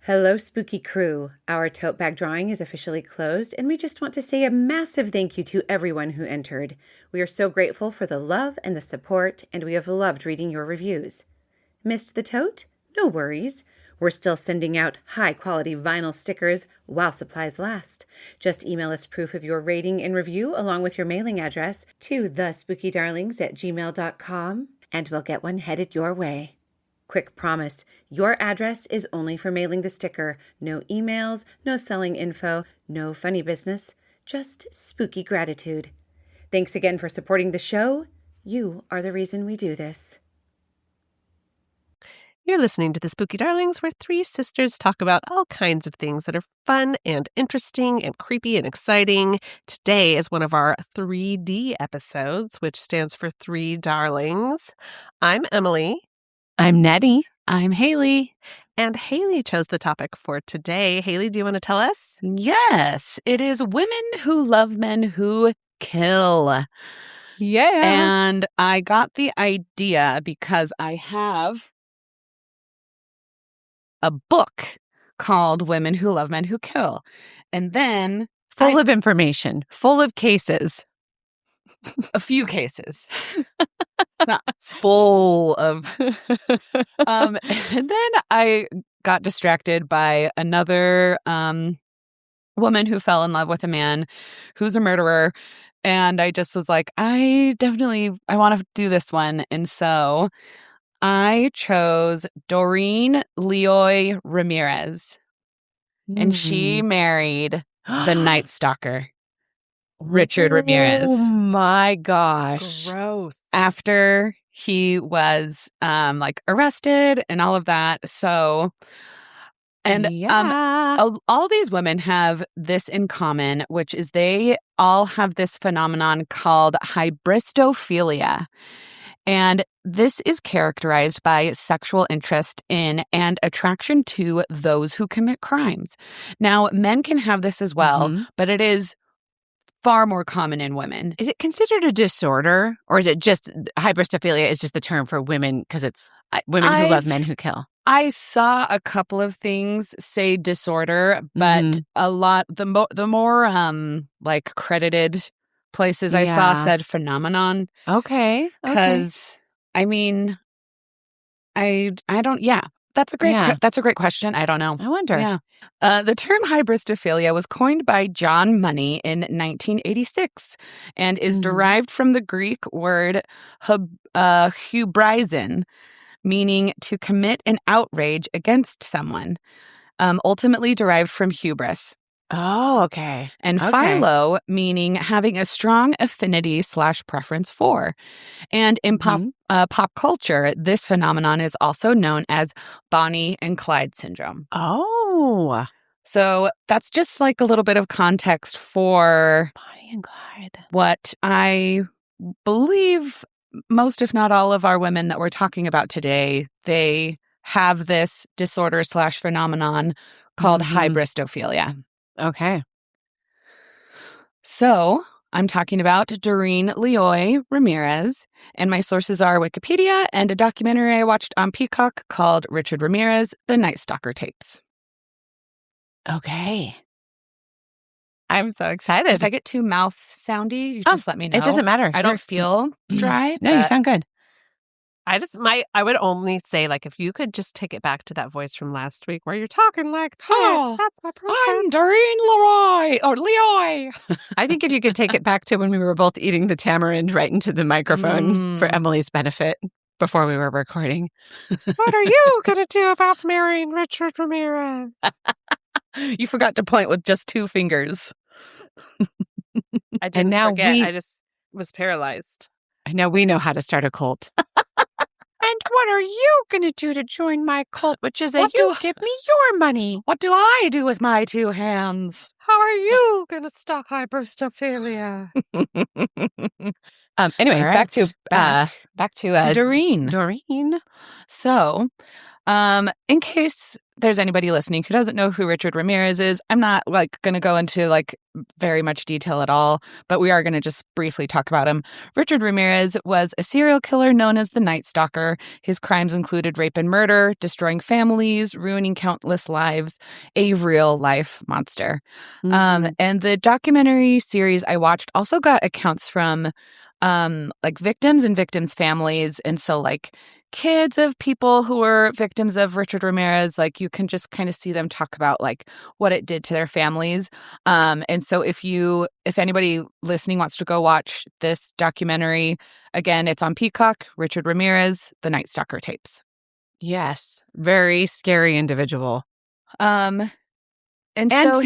Hello, spooky crew. Our tote bag drawing is officially closed, and we just want to say a massive thank you to everyone who entered. We are so grateful for the love and the support, and we have loved reading your reviews. Missed the tote? No worries. We're still sending out high-quality vinyl stickers while supplies last. Just email us proof of your rating and review along with your mailing address to thespookydarlings@gmail.com, and we'll get one headed your way. Quick promise, your address is only for mailing the sticker. No emails, no selling info, no funny business, just spooky gratitude. Thanks again for supporting the show. You are the reason we do this. You're listening to The Spooky Darlings, where three sisters talk about all kinds of things that are fun and interesting and creepy and exciting. Today is one of our 3D episodes, which stands for Three Darlings. I'm Emily. I'm Nettie. I'm Haley. And Haley chose the topic for today. Haley, do you want to tell us? Yes, it is women who love men who kill. Yeah. And I got the idea because I have a book called Women Who Love Men Who Kill. And then full of information, full of cases. A few cases. Not full of. And then I got distracted by another woman who fell in love with a man who's a murderer. And I just was like, I want to do this one. And so I chose Doreen Leoy Ramirez. And she married the Night Stalker, Richard Ramirez. Oh my gosh. Gross. After he was arrested and all of that. So, and all these women have this in common, which is they all have this phenomenon called Hybristophilia. And this is characterized by sexual interest in and attraction to those who commit crimes. Now, men can have this as well, but it is far more common in women. Is it considered a disorder, or is it just hybristophilia is just the term for women because it's women who love men who kill? I saw a couple of things say disorder, but a lot the more credited places I saw said phenomenon. Okay. Because I mean, I don't. Yeah. That's a great question. I don't know. I wonder. Yeah. The term hybristophilia was coined by John Money in 1986 and is derived from the Greek word hubrizin, meaning to commit an outrage against someone, ultimately derived from hubris. Oh, okay. And philo, meaning having a strong affinity / preference for. And in pop culture, this phenomenon is also known as Bonnie and Clyde syndrome. Oh. So that's just like a little bit of context for Bonnie and Clyde. What I believe most, if not all, of our women that we're talking about today, they have this disorder / phenomenon called hybristophilia. Okay. So I'm talking about Doreen Leoy Ramirez, and my sources are Wikipedia and a documentary I watched on Peacock called Richard Ramirez, The Night Stalker Tapes. Okay. I'm so excited. If I get too mouth soundy, you just let me know. It doesn't matter. I don't feel dry. No, you sound good. I would only say, if you could just take it back to that voice from last week where you're talking like this. That's my person. I'm Doreen Leoy. I think if you could take it back to when we were both eating the tamarind right into the microphone for Emily's benefit before we were recording. What are you going to do about marrying Richard Ramirez? You forgot to point with just 2 fingers. I didn't forget. I just was paralyzed. I know we know how to start a cult. And what are you going to do to join my cult, which is give me your money? What do I do with my 2 hands? How are you going to stop hybristophilia? Anyway, right. back to Doreen. Doreen. So, In case there's anybody listening who doesn't know who Richard Ramirez is, I'm not going to go into very much detail at all, but we are going to just briefly talk about him. Richard Ramirez was a serial killer known as the Night Stalker. His crimes included rape and murder, destroying families, ruining countless lives, a real life monster. And the documentary series I watched also got accounts from victims and victims' families. And so kids of people who were victims of Richard Ramirez, you can just kind of see them talk about what it did to their families. And so if anybody listening wants to go watch this documentary, again, it's on Peacock, Richard Ramirez, The Night Stalker Tapes. Yes. Very scary individual. And so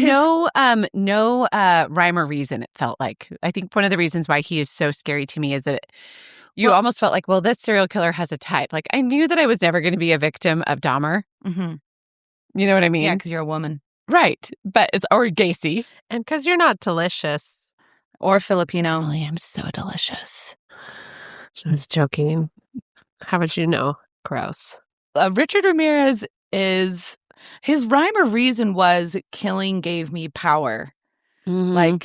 no rhyme or reason, it felt like. I think one of the reasons why he is so scary to me is that you almost felt like, well, this serial killer has a type. I knew that I was never going to be a victim of Dahmer. Mm-hmm. You know what I mean? Yeah, because you're a woman. Right. But or Gacy. And because you're not delicious. Or Filipino. I am so delicious. I was joking. How would you know? Gross. Richard Ramirez his rhyme or reason was killing gave me power. Mm-hmm.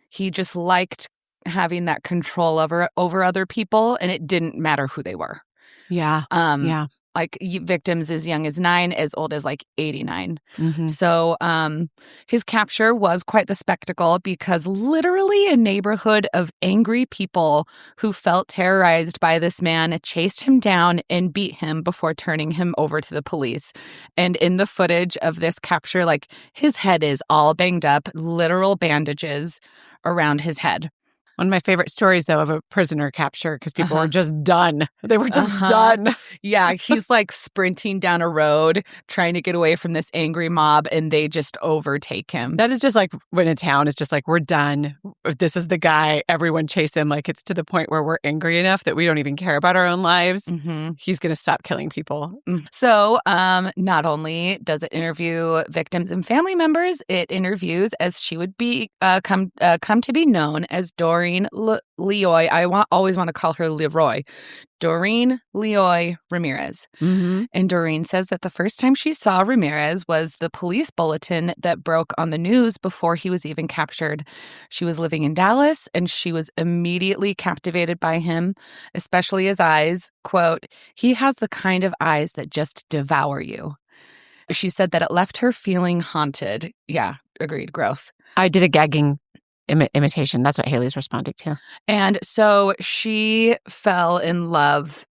He just liked having that control over other people, and it didn't matter who they were. Yeah. Yeah. Victims as young as 9, as old as 89. Mm-hmm. So his capture was quite the spectacle because literally a neighborhood of angry people who felt terrorized by this man chased him down and beat him before turning him over to the police. And in the footage of this capture, his head is all banged up, literal bandages around his head. One of my favorite stories, though, of a prisoner capture because people were just done. They were just done. Yeah, he's sprinting down a road trying to get away from this angry mob, and they just overtake him. That is just when a town is just we're done. This is the guy. Everyone chase him. It's to the point where we're angry enough that we don't even care about our own lives. Mm-hmm. He's going to stop killing people. So not only does it interview victims and family members, it interviews, as she would be come to be known as Doreen Leoy. I always want to call her Leroy. Doreen Leoy Ramirez. Mm-hmm. And Doreen says that the first time she saw Ramirez was the police bulletin that broke on the news before he was even captured. She was living in Dallas, and she was immediately captivated by him, especially his eyes. Quote, "He has the kind of eyes that just devour you." She said that it left her feeling haunted. Yeah, agreed. Gross. I did a gagging imitation. That's what Haley's responding to. And so she fell in love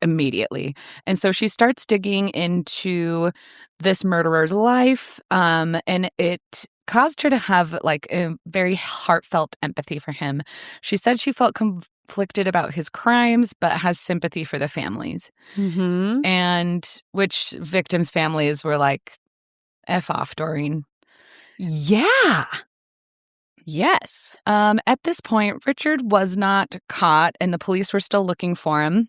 immediately. And so she starts digging into this murderer's life. And it caused her to have a very heartfelt empathy for him. She said she felt conflicted about his crimes, but has sympathy for the families. Mm-hmm. And which victims' families were like, F off, Doreen. Yeah. Yes. At this point, Richard was not caught, and the police were still looking for him.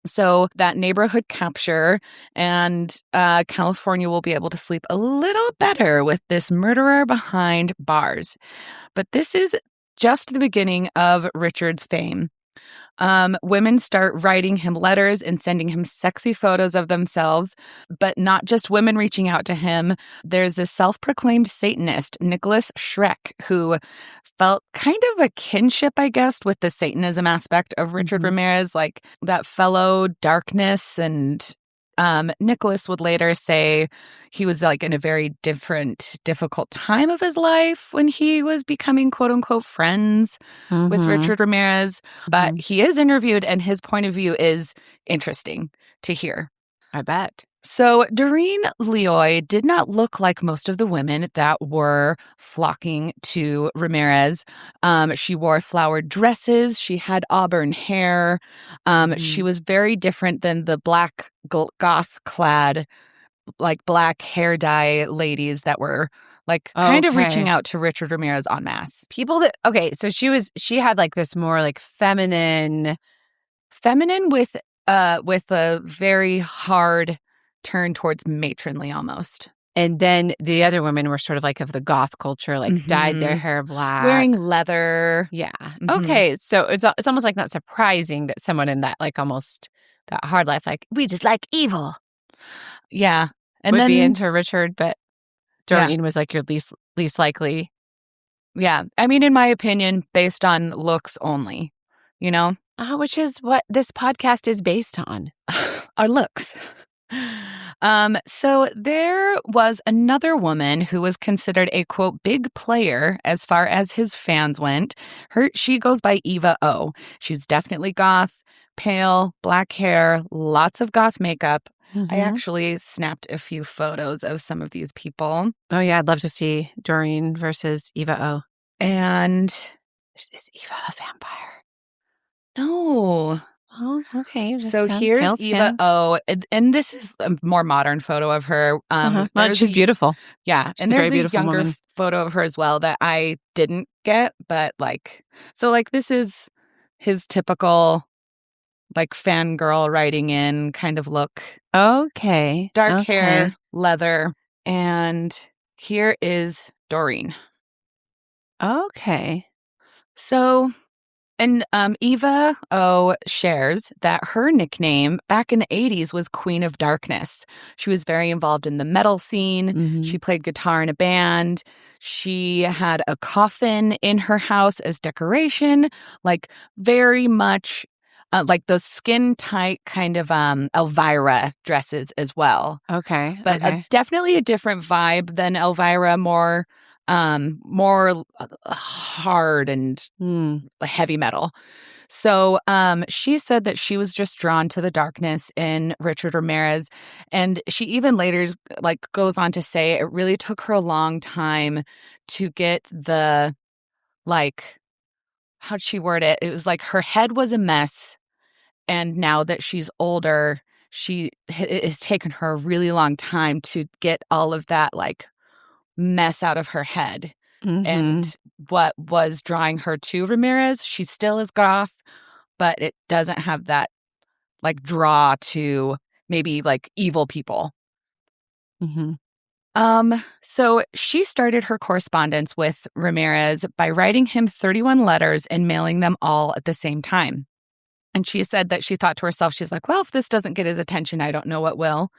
So that neighborhood capture and California will be able to sleep a little better with this murderer behind bars. But this is just the beginning of Richard's fame. Women start writing him letters and sending him sexy photos of themselves, but not just women reaching out to him. There's this self-proclaimed Satanist, Nicholas Schreck, who felt kind of a kinship, I guess, with the Satanism aspect of Richard Ramirez, that fellow darkness. And Nicholas would later say he was in a very difficult time of his life when he was becoming quote unquote friends with Richard Ramirez. But he is interviewed, and his point of view is interesting to hear. I bet. So Doreen Leoy did not look like most of the women that were flocking to Ramirez. She wore flowered dresses. She had auburn hair. She was very different than the black goth-clad, black hair dye ladies that were kind of reaching out to Richard Ramirez en masse. People that so she had this more feminine with a very hard turn towards matronly almost. And then the other women were sort of of the goth culture, dyed their hair black. Wearing leather. Yeah. Okay. So it's almost not surprising that someone in that almost that hard life, we just like evil. Yeah. And would then be into Richard, but Doreen was like your least likely. Yeah. I mean, in my opinion, based on looks only, you know? Which is what this podcast is based on. Our looks. So there was another woman who was considered a, quote, big player as far as his fans went. She goes by Eva O. She's definitely goth, pale, black hair, lots of goth makeup. I actually snapped a few photos of some of these people. Oh, yeah. I'd love to see Doreen versus Eva O. And is Eva a vampire? No. Oh, okay. So here's Eva O. And this is a more modern photo of her. She's beautiful. Yeah. She's and there's a younger woman. photo of her as well that I didn't get. But this is his typical fangirl writing in kind of look. Okay. Dark hair, leather. And here is Doreen. Okay. So, and Eva O shares that her nickname back in the 80s was Queen of Darkness. She was very involved in the metal scene. She played guitar in a band. She had a coffin in her house as decoration, very much those skin tight kind of Elvira dresses as well. Okay. But definitely a different vibe than Elvira, more hard and heavy metal. So she said that she was just drawn to the darkness in Richard Ramirez. And she even later goes on to say it really took her a long time to get the how'd she word it? It was her head was a mess. And now that she's older, it has taken her a really long time to get all of that mess out of her head. And what was drawing her to Ramirez, she still is goth, but it doesn't have that draw to maybe evil people. So she started her correspondence with Ramirez by writing him 31 letters and mailing them all at the same time. And she said that she thought to herself, she's like, well, if this doesn't get his attention, I don't know what will.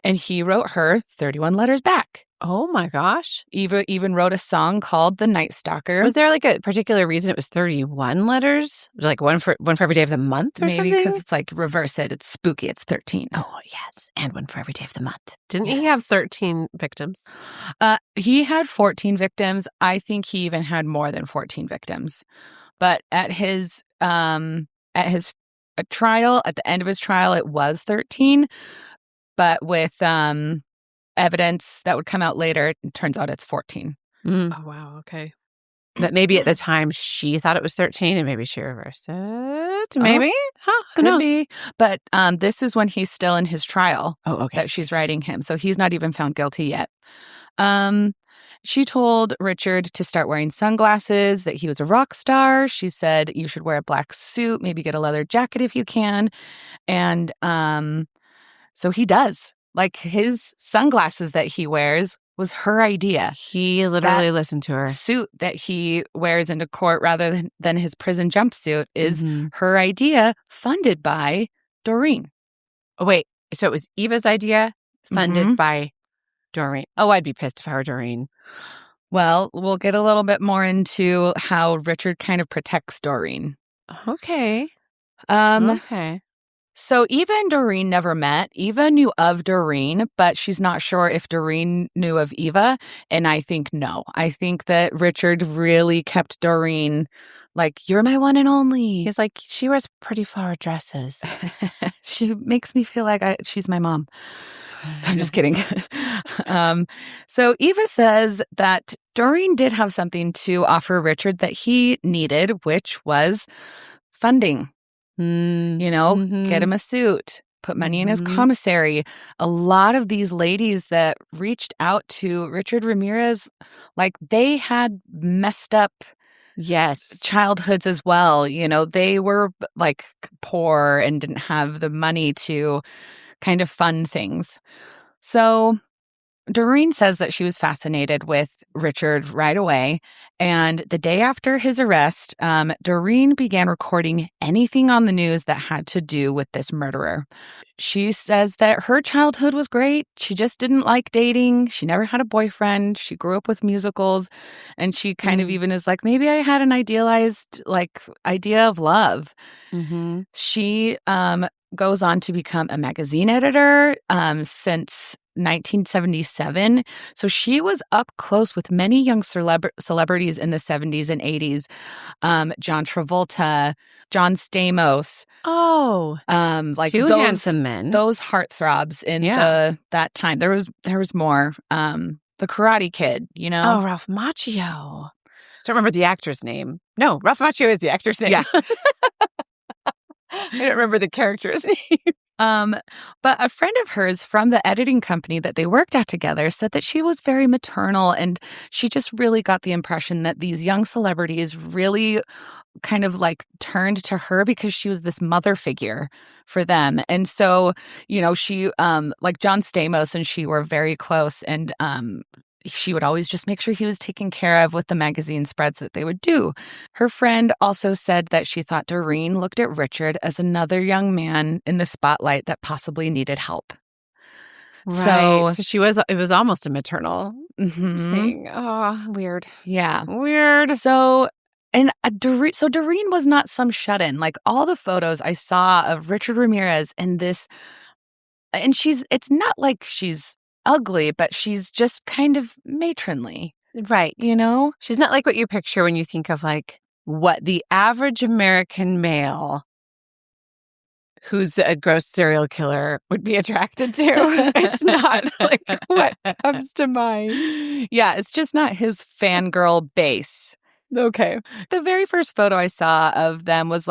And he wrote her 31 letters back. Oh, my gosh. Eva even wrote a song called The Night Stalker. Was there a particular reason it was 31 letters? Was it one for every day of the month or something? Maybe because it's reverse it. It's spooky. It's 13. Oh, yes. And one for every day of the month. Didn't he have 13 victims? He had 14 victims. I think he even had more than 14 victims. But at his trial, at the end of his trial, it was 13. But with evidence that would come out later, it turns out it's 14. Oh, wow. Okay. But maybe at the time she thought it was 13 and maybe she reversed it. Maybe? Who knows? Be. But this is when he's still in his trial okay. that she's writing him. So he's not even found guilty yet. She told Richard to start wearing sunglasses, that he was a rock star. She said you should wear a black suit, maybe get a leather jacket if you can. And so he does. His sunglasses that he wears was her idea. He literally listened to her. Suit that he wears into court rather than his prison jumpsuit is her idea, funded by Doreen. Oh, wait. So it was Eva's idea, funded by Doreen. Oh, I'd be pissed if I were Doreen. Well, we'll get a little bit more into how Richard kind of protects Doreen. Okay. Okay. So Eva and Doreen never met. Eva knew of Doreen, but she's not sure if Doreen knew of Eva. And I think no. I think that Richard really kept Doreen you're my one and only. He's like, she wears pretty flower dresses. She makes me feel like she's my mom. I'm just kidding. So Eva says that Doreen did have something to offer Richard that he needed, which was funding. Get him a suit, put money in his commissary. A lot of these ladies that reached out to Richard Ramirez, they had messed up childhoods as well. They were poor and didn't have the money to kind of fund things. So Doreen says that she was fascinated with Richard right away. And the day after his arrest, Doreen began recording anything on the news that had to do with this murderer. She says that her childhood was great. She just didn't like dating. She never had a boyfriend. She grew up with musicals. And she kind of even is like, maybe I had an idealized idea of love. Mm-hmm. She goes on to become a magazine editor since 1977. So she was up close with many young celebrities in the 70s and 80s. John Travolta, John Stamos. Oh, two those handsome men. Those heartthrobs in that time. There was more. The Karate Kid, you know? Oh, Ralph Macchio. Don't remember the actor's name. No, Ralph Macchio is the actor's name. Yeah. I don't remember the character's name. But a friend of hers from the editing company that they worked at together said that she was very maternal, and she just really got the impression that these young celebrities really kind of turned to her because she was this mother figure for them. And so, she John Stamos and she were very close, and she would always just make sure he was taken care of with the magazine spreads that they would do. Her friend also said that she thought Doreen looked at Richard as another young man in the spotlight that possibly needed help. Right. So it was almost a maternal thing. Oh, weird. Yeah. Weird. So Doreen was not some shut-in. All the photos I saw of Richard Ramirez and this, and it's not like she's ugly, but she's just kind of matronly. Right. She's not like what you picture when you think of what the average American male who's a gross serial killer would be attracted to. It's not what comes to mind. Yeah, it's just not his fangirl base. Okay. The very first photo I saw of them was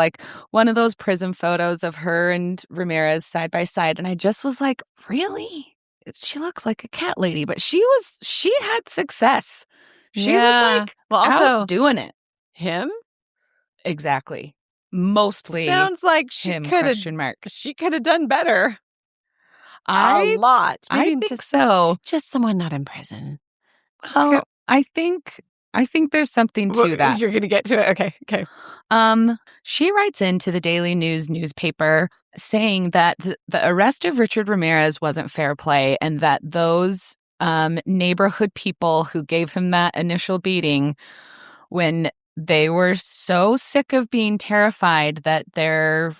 one of those prison photos of her and Ramirez side by side. And I just was like, really? She looks like a cat lady, but she had success. She was out doing it. Him? Exactly. Mostly. Sounds like she could have done better. A lot. I think so. Just someone not in prison. Well, okay. I think there's something to that. You're going to get to it. Okay. She writes into the Daily News newspaper saying that the arrest of Richard Ramirez wasn't fair play, and that those neighborhood people who gave him that initial beating, when they were so sick of being terrified that their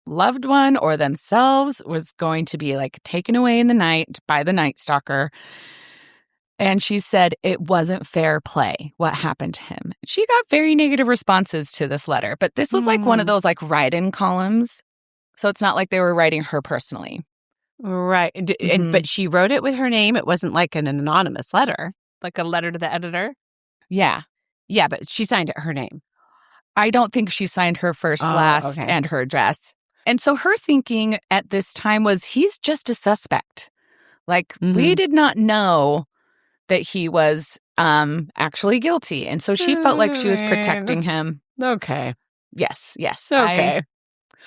loved one or themselves was going to be taken away in the night by the Night Stalker. And she said it wasn't fair play what happened to him. She got very negative responses to this letter, but this was one of those write-in columns. So it's not like they were writing her personally. Right. But she wrote it with her name. It wasn't an anonymous letter, like a letter to the editor. Yeah. Yeah, but she signed it her name. I don't think she signed her first, last, and her address. And so her thinking at this time was, he's just a suspect. We did not know that he was actually guilty. And so she felt like she was protecting him. Okay. Yes. Okay.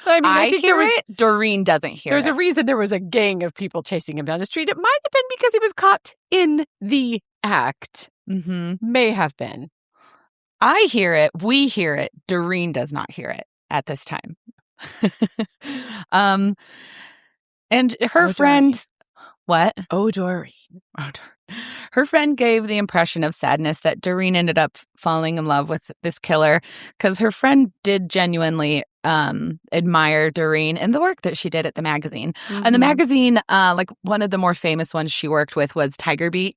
I hear it. Doreen doesn't hear it. There's a reason there was a gang of people chasing him down the street. It might have been because he was caught in the act. Mm-hmm. May have been. I hear it. We hear it. Doreen does not hear it at this time. And her friend... What? Doreen. Her friend gave the impression of sadness that Doreen ended up falling in love with this killer, because her friend did genuinely admire Doreen and the work that she did at the magazine. Mm-hmm. And the magazine, one of the more famous ones she worked with was Tiger Beat.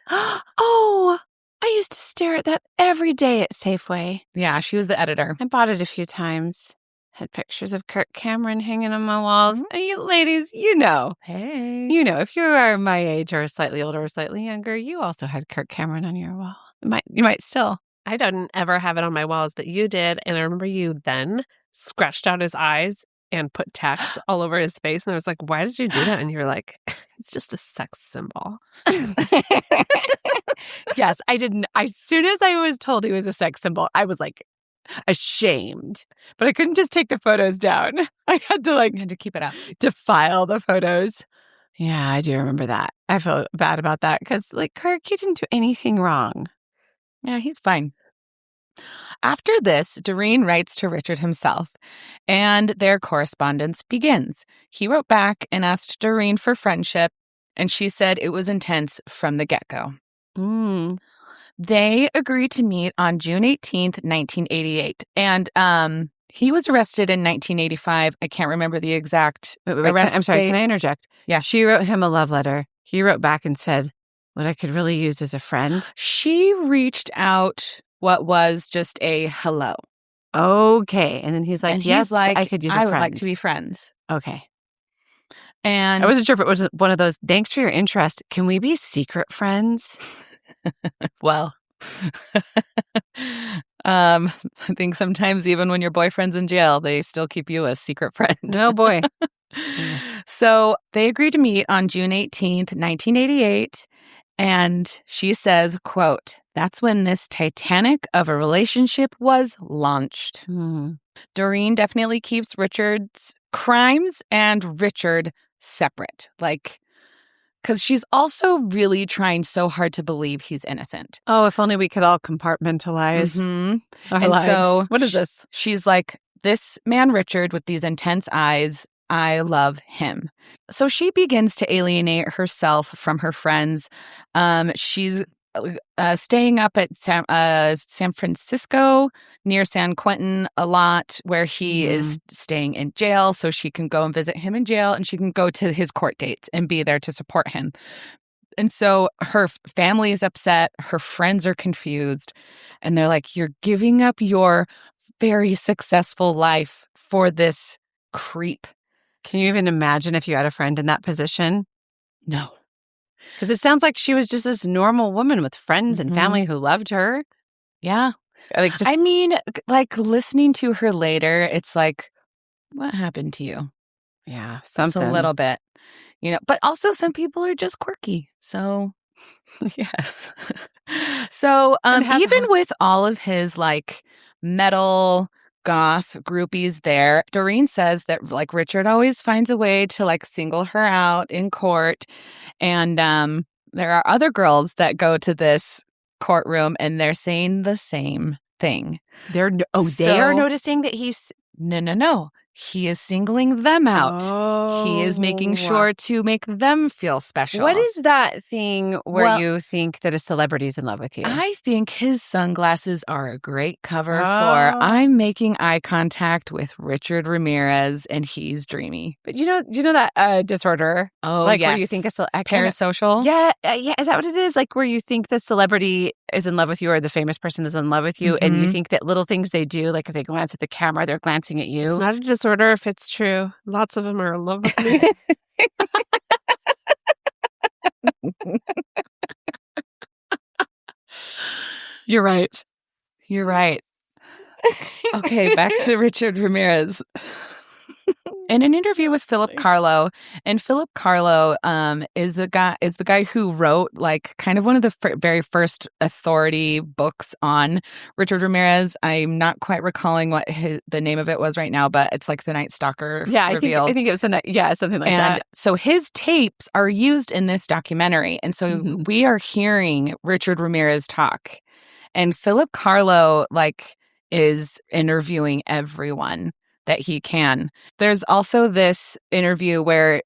Oh, I used to stare at that every day at Safeway. Yeah, she was the editor. I bought it a few times. Had pictures of Kirk Cameron hanging on my walls. Mm-hmm. You ladies, Hey. If you are my age or slightly older or slightly younger, you also had Kirk Cameron on your wall. You might still. I didn't ever have it on my walls, but you did. And I remember you then scratched out his eyes and put tacks all over his face. And I was like, why did you do that? And you were like, it's just a sex symbol. Yes, I didn't. As soon as I was told he was a sex symbol, I was ashamed. But I couldn't just take the photos down. I had to You had to keep it up. to file the photos. Yeah, I do remember that. I feel bad about that because, like, Kirk, you didn't do anything wrong. Yeah, he's fine. After this, Doreen writes to Richard himself, and their correspondence begins. He wrote back and asked Doreen for friendship, and she said it was intense from the get-go. They agreed to meet on June 18th, 1988, and he was arrested in 1985. I can't remember the exact arrest I'm sorry, date. can I interject? Yeah. She wrote him a love letter. He wrote back and said, what I could really use is a friend. She reached out what was just a hello. Okay. And then he's like, And yes, he's like, I could use a friend. I would like to be friends. Okay. And I wasn't sure if it was one of those, thanks for your interest. Can we be secret friends? well, I think sometimes even when your boyfriend's in jail, they still keep you a secret friend. Oh, boy. So they agreed to meet on June 18th, 1988. And she says, quote, that's when this Titanic of a relationship was launched. Doreen definitely keeps Richard's crimes and Richard separate. Like, because she's also really trying so hard to believe he's innocent. Oh, if only we could all compartmentalize our And lives. so What is this? She's like, this man, Richard, with these intense eyes, I love him. So she begins to alienate herself from her friends. She's staying up at San Francisco near San Quentin a lot, where he is staying in jail, so she can go and visit him in jail, and she can go to his court dates and be there to support him. And so her family is upset. Her friends are confused. And they're like, you're giving up your very successful life for this creep. Can you even imagine if you had a friend in that position? No. Because it sounds like she was just this normal woman with friends and family who loved her. Yeah. Like, I mean, like listening to her later, it's like, what happened to you? Yeah, something. It's a little bit, you know, but also some people are just quirky. So, yes. So, even with all of his like metal goth groupies there, Doreen says that like Richard always finds a way to like single her out in court. And there are other girls that go to this courtroom and they're saying the same thing. They are noticing that he's... No. He is singling them out. He is making sure to make them feel special. What is that thing where you think that a celebrity's in love with you? I think his sunglasses are a great cover for I'm making eye contact with Richard Ramirez and he's dreamy. But do you know that disorder? Oh, like yes. Where you think parasocial? Yeah. Is that what it is? Like where you think the celebrity is in love with you or the famous person is in love with you, and you think that little things they do, like if they glance at the camera, they're glancing at you. It's not a disorder if it's true. Lots of them are in love with me. You're right. Okay, back to Richard Ramirez. In an interview with Philip Carlo, and Philip Carlo is the guy who wrote like kind of one of the very first authority books on Richard Ramirez. I'm not quite recalling what the name of it was right now, but it's like the Night Stalker. Yeah, I think it was something like that. And so his tapes are used in this documentary, and so we are hearing Richard Ramirez talk, and Philip Carlo like is interviewing everyone that he can. There's also this interview where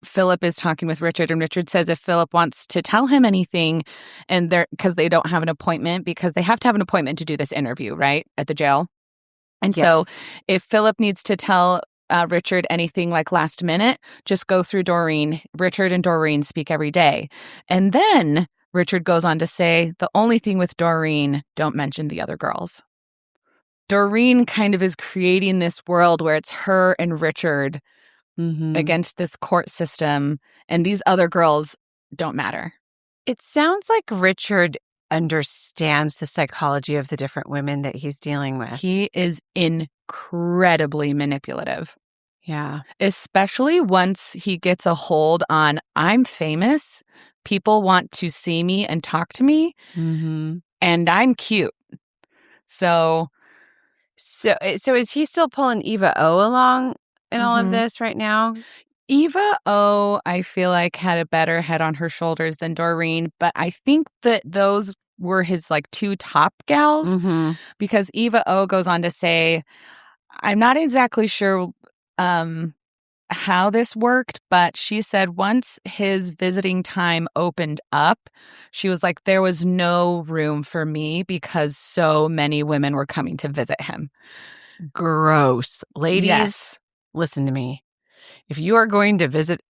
Philip is talking with Richard, and Richard says if Philip wants to tell him anything, and because they don't have an appointment, because they have to have an appointment to do this interview, right, at the jail. And so if Philip needs to tell Richard anything like last minute, just go through Doreen. Richard and Doreen speak every day. And then Richard goes on to say, the only thing with Doreen, don't mention the other girls. Doreen kind of is creating this world where it's her and Richard against this court system, and these other girls don't matter. It sounds like Richard understands the psychology of the different women that he's dealing with. He is incredibly manipulative. Yeah. Especially once he gets a hold on, I'm famous, people want to see me and talk to me, and I'm cute. So is he still pulling Eva O along in all of this right now? Eva O, I feel like, had a better head on her shoulders than Doreen, but I think that those were his like two top gals, because Eva O goes on to say, I'm not exactly sure how this worked, but she said once his visiting time opened up, she was like, there was no room for me because so many women were coming to visit him. Gross. Ladies, Yes. Listen to me. If you are going to visit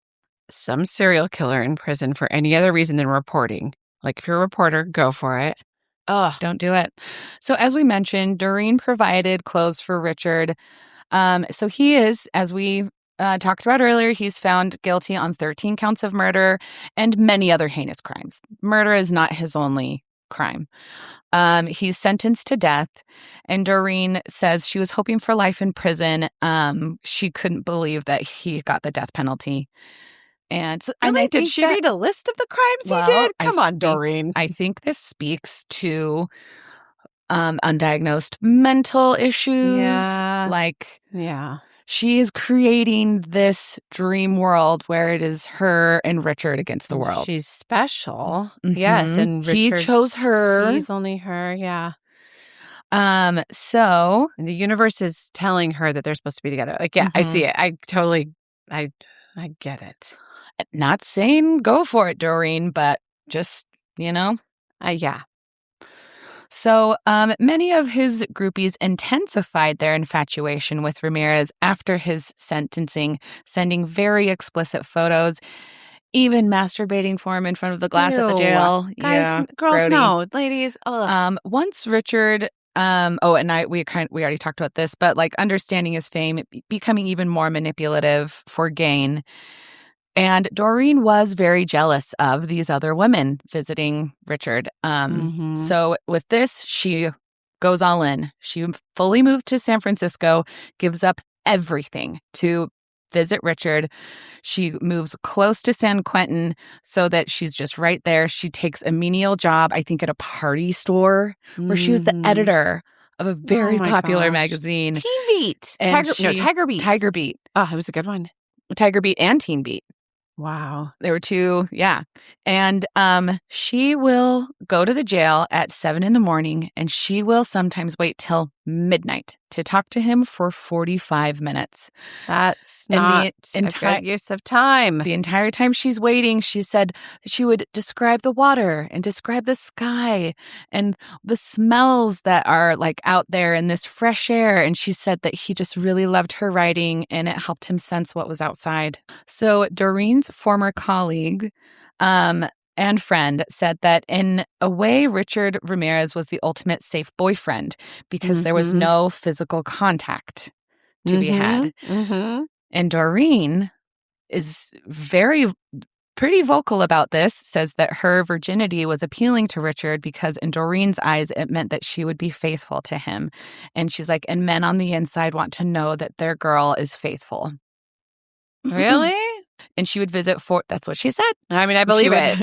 some serial killer in prison for any other reason than reporting, like if you're a reporter, go for it. Ugh. Don't do it. So as we mentioned, Doreen provided clothes for Richard. So he is, as we talked about earlier, he's found guilty on 13 counts of murder and many other heinous crimes. Murder is not his only crime. He's sentenced to death, and Doreen says she was hoping for life in prison. She couldn't believe that he got the death penalty. And so, really? Did she read a list of the crimes he did? Come on, Doreen. I think this speaks to undiagnosed mental issues. Yeah. Like, yeah. She is creating this dream world where it is her and Richard against the world. She's special. Yes, and Richard, he chose her. He's only her, yeah. So and the universe is telling her that they're supposed to be together. Like, yeah, I see it. I get it. Not saying go for it, Doreen, but just, yeah. So many of his groupies intensified their infatuation with Ramirez after his sentencing, sending very explicit photos, even masturbating for him in front of the glass at the jail. Guys, girls, no. Ladies, once Richard... we already talked about this, but like understanding his fame, becoming even more manipulative for gain. And Doreen was very jealous of these other women visiting Richard. So with this, she goes all in. She fully moved to San Francisco, gives up everything to visit Richard. She moves close to San Quentin so that she's just right there. She takes a menial job, I think, at a party store where she was the editor of a very popular magazine. Teen Beat. Tiger Beat. Tiger Beat. Oh, it was a good one. Tiger Beat and Teen Beat. Wow. There were two, yeah. And she will go to the jail at 7 a.m, and she will sometimes wait till midnight to talk to him for 45 minutes. That's not a good use of time. The entire time she's waiting, she said that she would describe the water and describe the sky and the smells that are like out there in this fresh air. And she said that he just really loved her writing and it helped him sense what was outside. So Doreen's former colleague and friend said that in a way, Richard Ramirez was the ultimate safe boyfriend because there was no physical contact to be had. And Doreen is pretty vocal about this, says that her virginity was appealing to Richard because in Doreen's eyes, it meant that she would be faithful to him. And she's like, and men on the inside want to know that their girl is faithful. Really? And she would visit that's what she said. I mean, I believe it.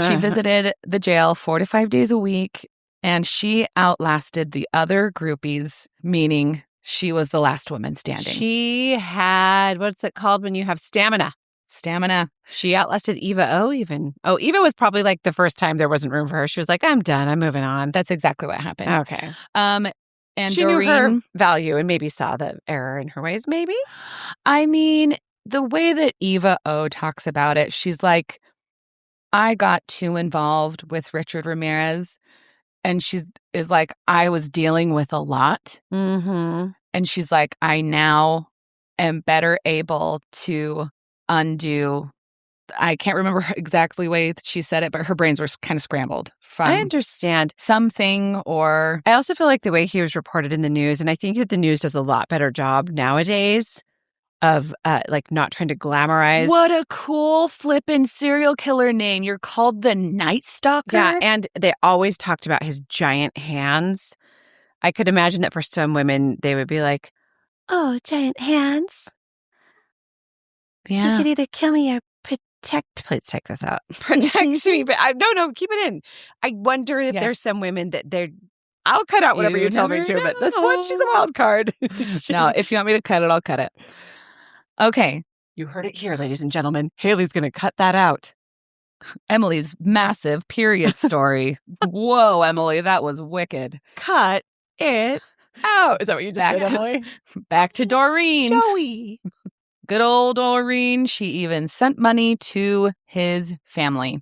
She visited the jail 4 to 5 days a week, and she outlasted the other groupies, meaning she was the last woman standing. She had, what's it called when you have stamina? Stamina. She outlasted Eva O even. Oh, Eva was probably like the first time there wasn't room for her. She was like, I'm done. I'm moving on. That's exactly what happened. Okay. And she Doreen knew her value and maybe saw the error in her ways, maybe? I mean, the way that Eva O talks about it, she's like, I got too involved with Richard Ramirez. And she is like, I was dealing with a lot. And she's like, I now am better able to undo. I can't remember exactly the way that she said it, but her brains were kind of scrambled from I understand something or... I also feel like the way he was reported in the news, and I think that the news does a lot better job nowadays of like not trying to glamorize. What a cool flippin' serial killer name. You're called the Night Stalker? Yeah, and they always talked about his giant hands. I could imagine that for some women, they would be like, oh, giant hands. Yeah. He could either kill me or protect. Please take this out. Protect me. But no, keep it in. I wonder if there's some women that they're... I'll cut out whatever you tell me to, but this one, she's a wild card. No, if you want me to cut it, I'll cut it. Okay, You heard it here, ladies and gentlemen. Haley's going to cut that out. Emily's massive period story. Whoa, Emily, that was wicked. Cut it out. Is that what you just did, Emily? Back to Doreen. Joey. Good old Doreen. She even sent money to his family.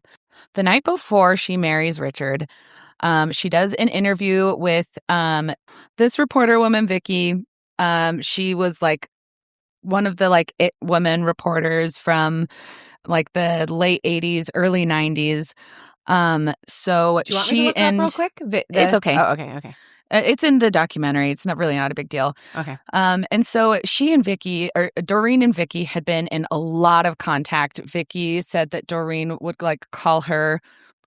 The night before she marries Richard, she does an interview with this reporter woman, Vicky. She was like one of the like it women reporters from like the late 80s, early 90s. So Do you want she me to look and up real quick? it's okay. Oh, okay. It's in the documentary. It's not a big deal. Okay. And so she and Vicky, or Doreen and Vicky, had been in a lot of contact. Vicky said that Doreen would like call her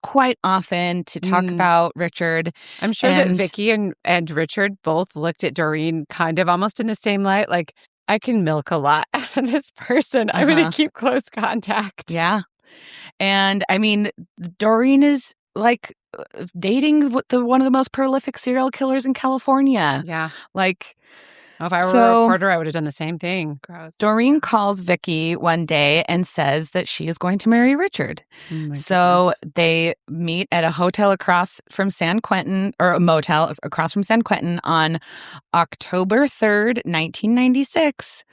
quite often to talk about Richard. I'm sure that Vicky and Richard both looked at Doreen kind of almost in the same light. Like, I can milk a lot out of this person. I'm going to keep close contact. Yeah. And I mean, Doreen is like dating one of the most prolific serial killers in California. Yeah. Like, if I were a reporter, I would have done the same thing. Gross. Doreen calls Vicky one day and says that she is going to marry Richard. So they meet at a hotel across from San Quentin, or a motel across from San Quentin on October 3rd, 1996.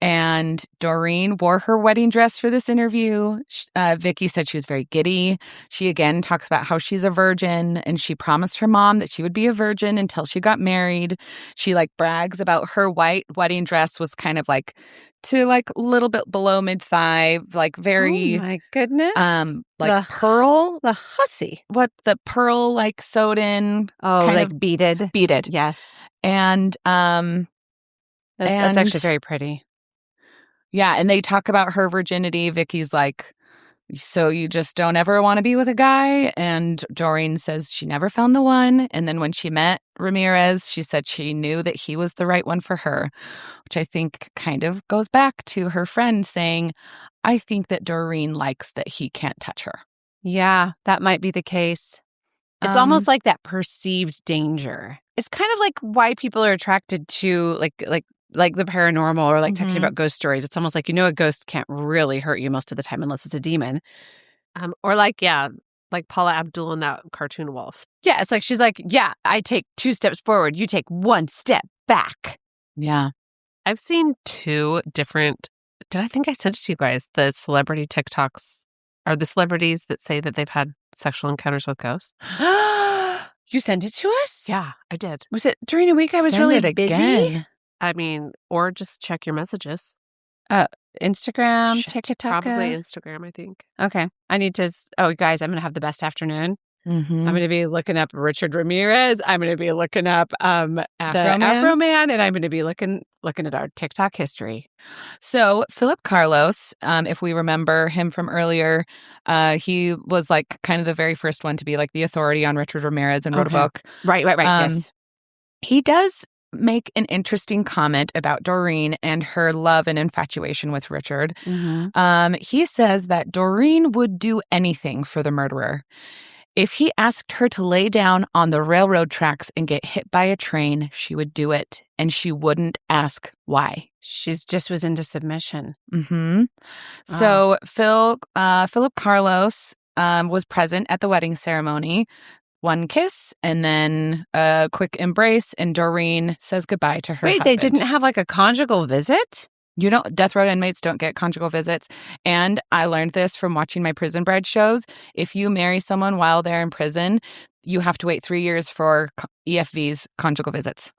And Doreen wore her wedding dress for this interview. Vicky said she was very giddy. She again talks about how she's a virgin, and she promised her mom that she would be a virgin until she got married. She like brags about her white wedding dress was kind of like to like a little bit below mid-thigh, like very... Oh my goodness. Like pearl. The hussy. What the pearl like sewed in. Oh, like beaded. Beaded. Yes. And that's actually very pretty. Yeah, and they talk about her virginity. Vicky's like, so you just don't ever want to be with a guy? And Doreen says she never found the one. And then when she met Ramirez, she said she knew that he was the right one for her, which I think kind of goes back to her friend saying, I think that Doreen likes that he can't touch her. Yeah, that might be the case. It's almost like that perceived danger. It's kind of like why people are attracted to like the paranormal or like talking about ghost stories. It's almost like, a ghost can't really hurt you most of the time unless it's a demon. Or like Paula Abdul in that cartoon Wolf. Yeah, it's like she's like, yeah, I take 2 steps forward, you take 1 step back. Yeah. I've seen 2 different, I think I sent it to you guys, the celebrity TikToks are the celebrities that say that they've had sexual encounters with ghosts. You sent it to us? Yeah, I did. Was it during a week I was really busy? I mean, or just check your messages. Instagram, TikTok. Probably Instagram, I think. Okay. I need to... Oh, guys, I'm going to have the best afternoon. Mm-hmm. I'm going to be looking up Richard Ramirez. I'm going to be looking up Afro Man, and I'm going to be looking at our TikTok history. So Philip Carlos, if we remember him from earlier, he was like kind of the very first one to be like the authority on Richard Ramirez and wrote a book. Right. Yes. He does make an interesting comment about Doreen and her love and infatuation with Richard. Mm-hmm. He says that Doreen would do anything for the murderer. If he asked her to lay down on the railroad tracks and get hit by a train, she would do it, and she wouldn't ask why. She just was into submission. Mm-hmm. So Philip Carlos was present at the wedding ceremony. 1 kiss and then a quick embrace, and Doreen says goodbye to her husband. They didn't have like a conjugal visit? Death row inmates don't get conjugal visits. And I learned this from watching my Prison Bride shows. If you marry someone while they're in prison, you have to wait 3 years for EFV's conjugal visits.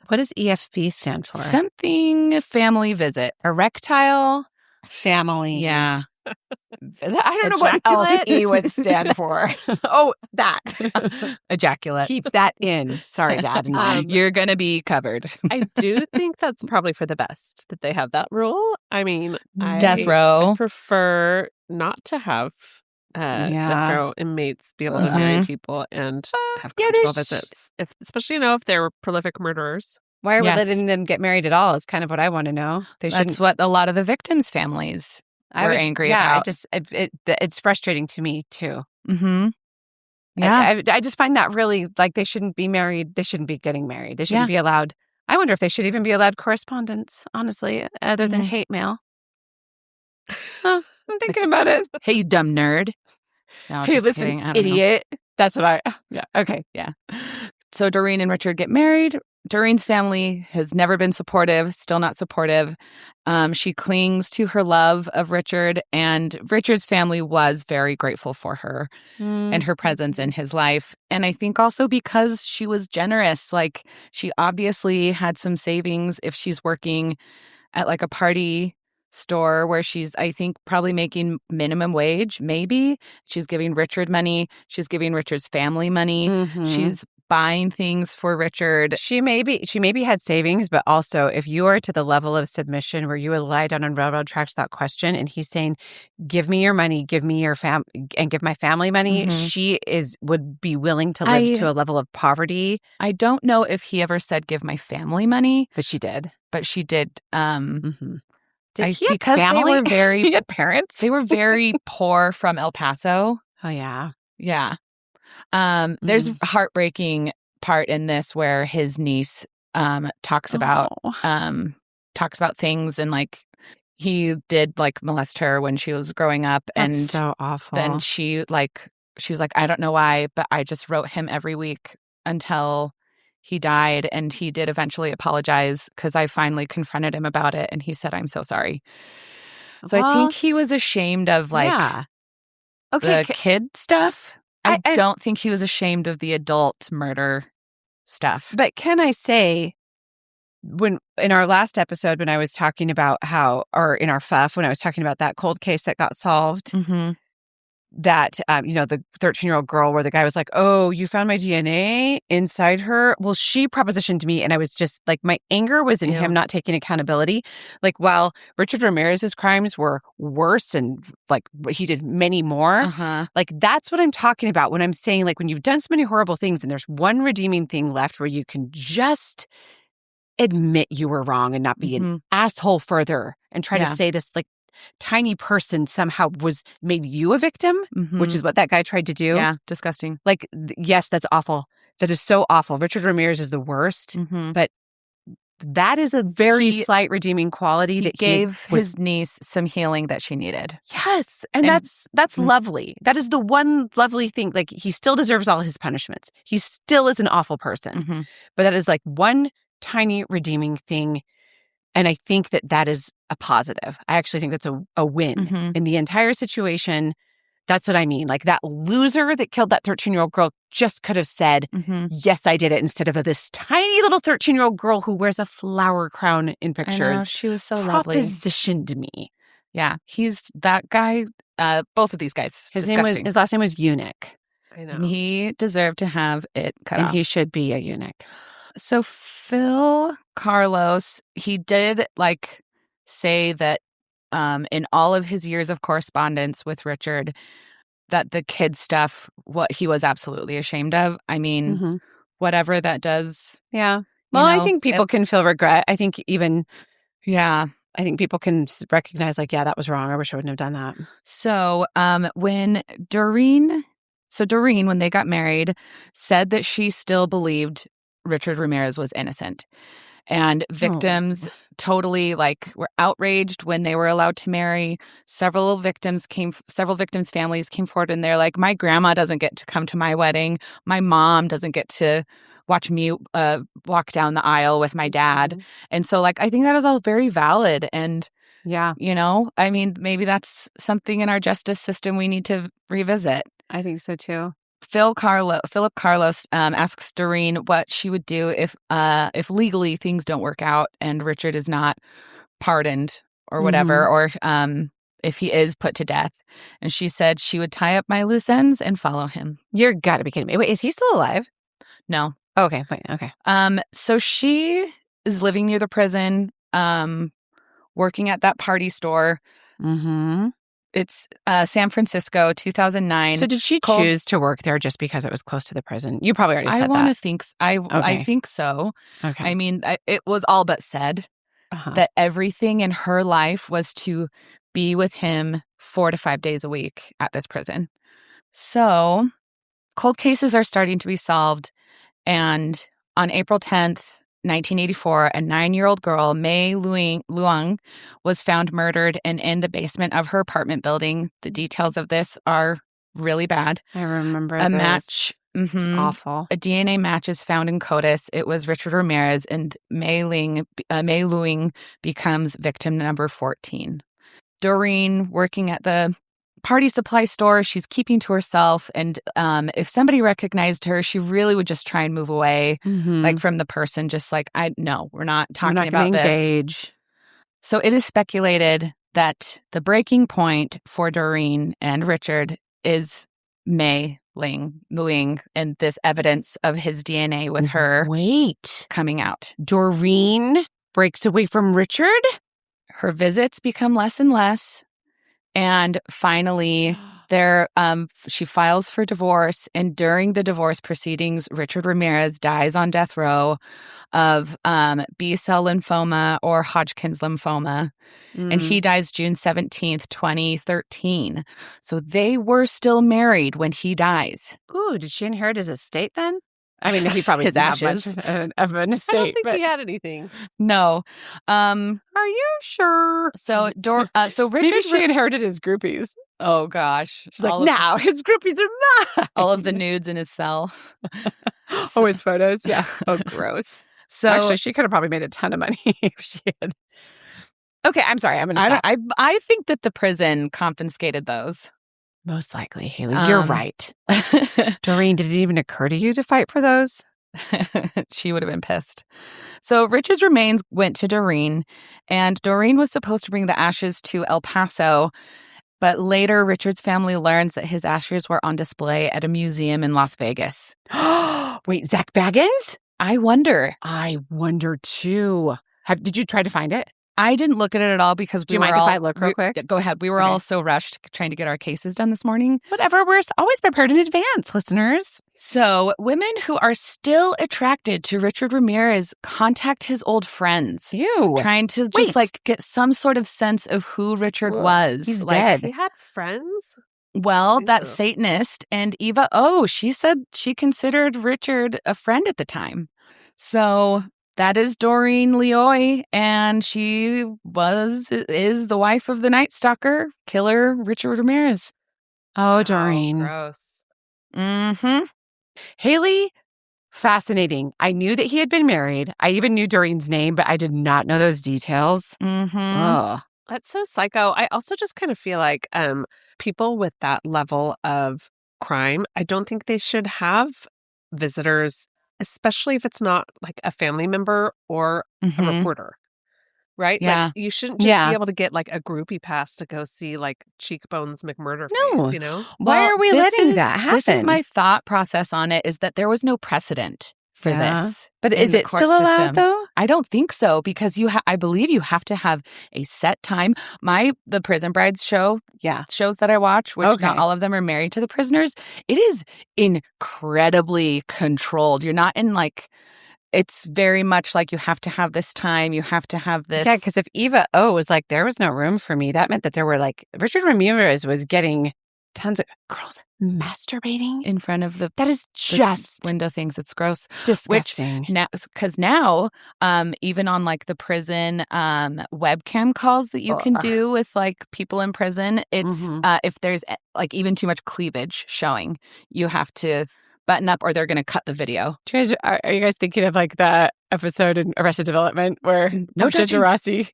What does EFV stand for? Something family visit. Erectile family. Yeah. I don't know what else E would stand for. Oh, that. Ejaculate. Keep that in. Sorry, Dad and Mom. You're going to be covered. I do think that's probably for the best that they have that rule. I mean, Death row. I prefer not to have death row inmates be able to marry people and have conjugal visits. Especially, if they're prolific murderers. Why are we letting them get married at all is kind of what I want to know. That's what a lot of the victims' families were angry about. It's frustrating to me too. Mm-hmm. Yeah. I just find that really like they shouldn't be married. They shouldn't be getting married. They shouldn't be allowed. I wonder if they should even be allowed correspondence, honestly, other than hate mail. I'm thinking about it. Hey, you dumb nerd. No, Hey, just listen, kidding. I don't know. idiot. That's what I. Yeah. Okay. Yeah. So Doreen and Richard get married. Doreen's family has never been supportive, still not supportive. She clings to her love of Richard, and Richard's family was very grateful for her and her presence in his life. And I think also because she was generous, like she obviously had some savings if she's working at like a party store where she's, I think, probably making minimum wage, maybe. She's giving Richard money. She's giving Richard's family money. Mhm. She's buying things for Richard. She maybe had savings, but also if you are to the level of submission where you would lie down on railroad tracks that question, and he's saying, "Give me your money, give me your and give my family money," she would be willing to live to a level of poverty. I don't know if he ever said, "Give my family money," but she did. But she did. Did he have because family? they were very he had parents. They were very poor from El Paso. Oh yeah. Yeah. There's a heartbreaking part in this where his niece talks about things, and like he did like molest her when she was growing up. That's and so awful. Then she was like, I don't know why, but I just wrote him every week until he died, and he did eventually apologize because I finally confronted him about it, and he said, "I'm so sorry." So I think he was ashamed of the kid stuff. I don't think he was ashamed of the adult murder stuff. But can I say, when in our last episode, when I was talking about or in our FUF, when I was talking about that cold case that got solved, that, the 13-year-old girl where the guy was like, "Oh, you found my DNA inside her." Well, she propositioned to me, and I was just like, my anger was in him not taking accountability. Like, while Richard Ramirez's crimes were worse and like he did many more, like that's what I'm talking about when I'm saying, like, when you've done so many horrible things and there's one redeeming thing left where you can just admit you were wrong and not be an asshole further and try to say this like tiny person somehow made you a victim, which is what that guy tried to do. Yeah, disgusting. Like, yes, that's awful. That is so awful. Richard Ramirez is the worst, but that is a very slight redeeming quality that gave his niece some healing that she needed. Yes, and that's lovely. That is the one lovely thing. Like, he still deserves all his punishments. He still is an awful person, but that is like one tiny redeeming thing. And I think that is a positive. I actually think that's a win in the entire situation. That's what I mean. Like, that loser that killed that 13-year-old girl just could have said, "Yes, I did it," instead of this tiny little 13-year-old girl who wears a flower crown in pictures. I know, she was so lovely. Propositioned me. Yeah, he's that guy. Both of these guys. His last name was Eunuch. I know. And he deserved to have it cut off. And he should be a eunuch. So Phil Carlos, he did say that in all of his years of correspondence with Richard, that the kid stuff, what he was absolutely ashamed of. I mean, whatever that does. Yeah. Well, I think people can feel regret. I think I think people can recognize, like, yeah, that was wrong. I wish I wouldn't have done that. So when Doreen, when they got married, said that she still believed Richard Ramirez was innocent. And victims totally were outraged when they were allowed to marry. Several victims' families came forward, and they're like, "My grandma doesn't get to come to my wedding. My mom doesn't get to watch me walk down the aisle with my dad." And so I think that is all very valid. And I mean, maybe that's something in our justice system we need to revisit. I think so too. Philip Carlos asks Doreen what she would do if legally things don't work out and Richard is not pardoned or whatever, or if he is put to death. And she said she would tie up my loose ends and follow him. You're gotta be kidding me. Wait, is he still alive? No. Oh, okay, fine. Okay. So she is living near the prison, working at that party store. It's San Francisco, 2009. So did she choose to work there just because it was close to the prison? You probably already said that. I think so. Okay. I mean, it was all but said that everything in her life was to be with him 4 to 5 days a week at this prison. So cold cases are starting to be solved. And on April 10th, 1984, a 9-year-old girl, Mei Luang, was found murdered and in the basement of her apartment building. The details of this are really bad. I remember a this. match. It's awful. A DNA match is found in CODIS. It was Richard Ramirez, and Mei Luing becomes victim number 14. Doreen, working at the party supply store, she's keeping to herself, and if somebody recognized her, she really would just try and move away, like from the person, just like, no, we're not talking about this. Engage. So it is speculated that the breaking point for Doreen and Richard is Mei Luing and this evidence of his DNA with her coming out. Doreen breaks away from Richard? Her visits become less and less. And finally, she files for divorce. And during the divorce proceedings, Richard Ramirez dies on death row of B-cell lymphoma or Hodgkin's lymphoma. And he dies June 17th, 2013. So they were still married when he dies. Ooh, did she inherit his estate then? I mean, he probably his didn't ashes have much of an estate. I don't think he had anything. No. Are you sure? So Richard, maybe she inherited his groupies. Oh gosh, she's like, now his groupies are mine. All of the nudes in his cell. Oh, his photos. Yeah. Oh, gross. So actually, she could have probably made a ton of money if she had. Okay, I'm sorry. I'm going to stop. I think that the prison confiscated those. Most likely, Haley. You're right. Doreen, did it even occur to you to fight for those? She would have been pissed. So Richard's remains went to Doreen, and Doreen was supposed to bring the ashes to El Paso, but later Richard's family learns that his ashes were on display at a museum in Las Vegas. Wait, Zach Baggins? I wonder. I wonder too. Did you try to find it? I didn't look at it at all because Do you mind if I look real quick? Go ahead. We were all so rushed trying to get our cases done this morning. Whatever. We're always prepared in advance, listeners. So women who are still attracted to Richard Ramirez contact his old friends. Ew. Trying to just get some sort of sense of who Richard was. He's dead. He had friends? Well, that Satanist and Eva she said she considered Richard a friend at the time. So that is Doreen Leoy, and she is the wife of the Night Stalker killer, Richard Ramirez. Oh, Doreen. Gross. Mm-hmm. Haley, fascinating. I knew that he had been married. I even knew Doreen's name, but I did not know those details. Mm-hmm. Oh. That's so psycho. I also just kind of feel like people with that level of crime, I don't think they should have visitors, especially if it's not like a family member or a reporter, right? Yeah. Like, you shouldn't just be able to get like a groupie pass to go see like Cheekbones McMurder face, you know? Why are we letting that happen? This is my thought process on it, is that there was no precedent for this. But is it still allowed though? I don't think so, because I believe you have to have a set time. The Prison Brides shows that I watch, which not all of them are married to the prisoners, it is incredibly controlled. You're not in it's very much like you have to have this time, you have to have this. Yeah, because if Eva was like, there was no room for me, that meant that there were Richard Ramirez was getting tons of girls masturbating in front of the that is just window things. It's gross, disgusting. Because now even on the prison webcam calls that you can do with people in prison, it's if there's even too much cleavage showing, you have to button up or they're going to cut the video. Are you guys thinking of that episode in Arrested Development where Portia de Rossi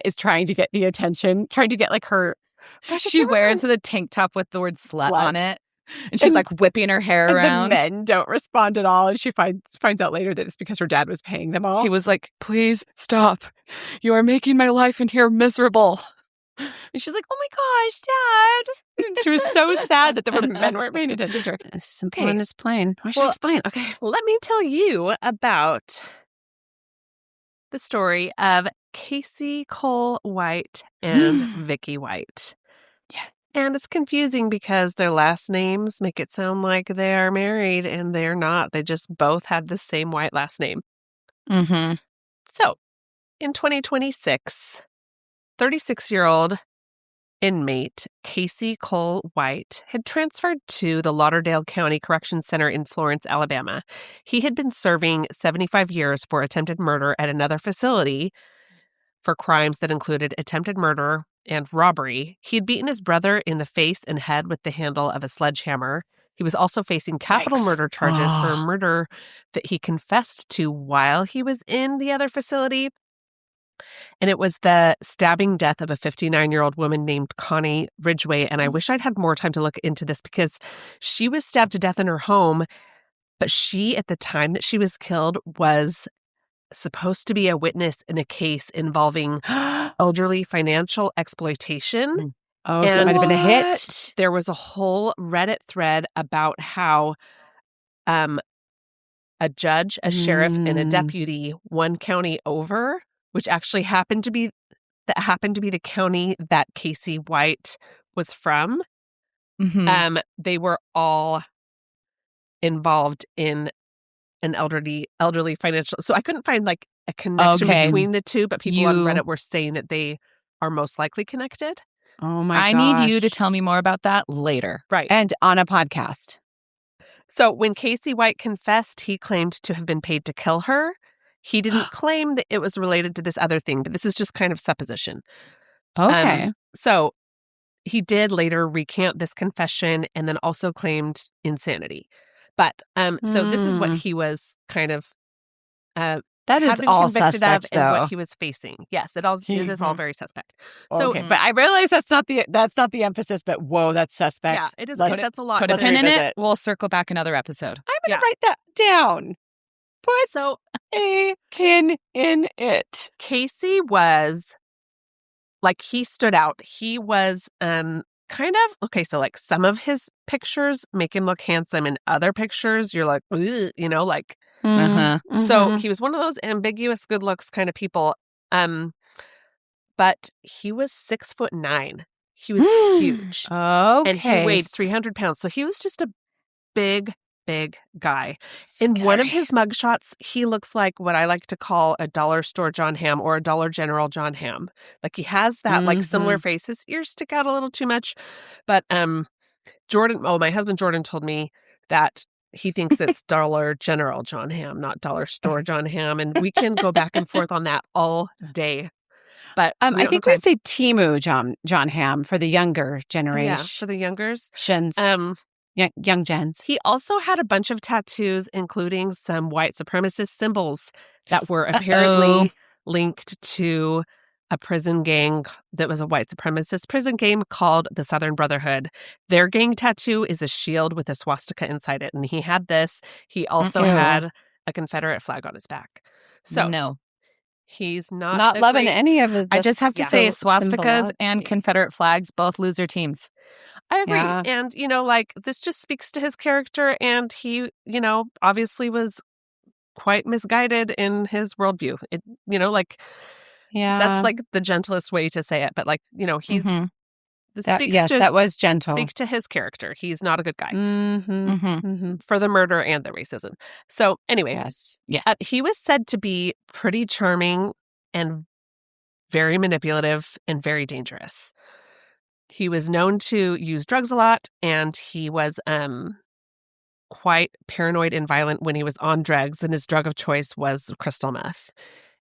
is trying to get the attention, trying to get her. She wears the tank top with the word slut on it, and she's whipping her hair around. The men don't respond at all, and she finds out later that it's because her dad was paying them all. He was like, "Please stop! You are making my life in here miserable." And she's like, "Oh my gosh, Dad!" And she was so sad that the men weren't paying attention to her. Simple and it's plain. Why should I explain? Okay, let me tell you about the story of Casey Cole White and Vicky White. Yeah. And it's confusing because their last names make it sound like they are married, and they're not. They just both had the same White last name. Mm-hmm. So, in 2026, 36-year-old inmate, Casey Cole White, had transferred to the Lauderdale County Correction Center in Florence, Alabama. He had been serving 75 years for attempted murder at another facility for crimes that included attempted murder and robbery. He had beaten his brother in the face and head with the handle of a sledgehammer. He was also facing capital murder charges for a murder that he confessed to while he was in the other facility. And it was the stabbing death of a 59-year-old woman named Connie Ridgway. And I wish I'd had more time to look into this because she was stabbed to death in her home. But she, at the time that she was killed, was supposed to be a witness in a case involving elderly financial exploitation. Oh, so it might have been a hit. There was a whole Reddit thread about how a judge, a sheriff, and a deputy one county over, which actually happened to be the county that Casey White was from. Mm-hmm. They were all involved in an elderly financial. So I couldn't find like a connection between the two, but people on Reddit were saying that they are most likely connected. Oh my gosh. I need you to tell me more about that later. Right. And on a podcast. So when Casey White confessed, he claimed to have been paid to kill her. He didn't claim that it was related to this other thing, but this is just kind of supposition. Okay. So he did later recant this confession and then also claimed insanity. But so this is what he was kind of that is all suspect, of and what he was facing. Yes, it is all very suspect. So, okay. But I realize that's not the emphasis. But whoa, that's suspect. Yeah, it is. That's a lot. Put a pin in it. We'll circle back another episode. I'm going to write that down. Put a pin in it. Casey was like he stood out. He was kind of okay. So like some of his pictures make him look handsome, and other pictures you're like, you know, like. So he was one of those ambiguous good looks kind of people. But he was 6'9". He was huge. Okay. And he weighed 300 pounds. So he was just a big guy. In one of his mugshots, he looks like what I like to call a dollar store John Hamm or a Dollar General John Hamm. Like he has that like similar face. His ears stick out a little too much. But my husband Jordan told me that he thinks it's Dollar General John Hamm, not Dollar Store John Hamm. And we can go back and forth on that all day. But I think we say Timu John Hamm for the younger generation. Yeah, for the youngers. Young gens. He also had a bunch of tattoos, including some white supremacist symbols that were apparently linked to a prison gang that was a white supremacist prison gang called the Southern Brotherhood. Their gang tattoo is a shield with a swastika inside it. And he had this. He also had a Confederate flag on his back. So no. He's not loving any of it. I just have to say swastikas and Confederate flags both lose their teams. I agree. Yeah. And, you know, like this just speaks to his character. And he, you know, obviously was quite misguided in his worldview. It, you know, like, that's like the gentlest way to say it. But like, you know, he's, that was gentle. Speak to his character. He's not a good guy for the murder and the racism. So anyway, he was said to be pretty charming and very manipulative and very dangerous. He was known to use drugs a lot, and he was quite paranoid and violent when he was on drugs, and his drug of choice was crystal meth.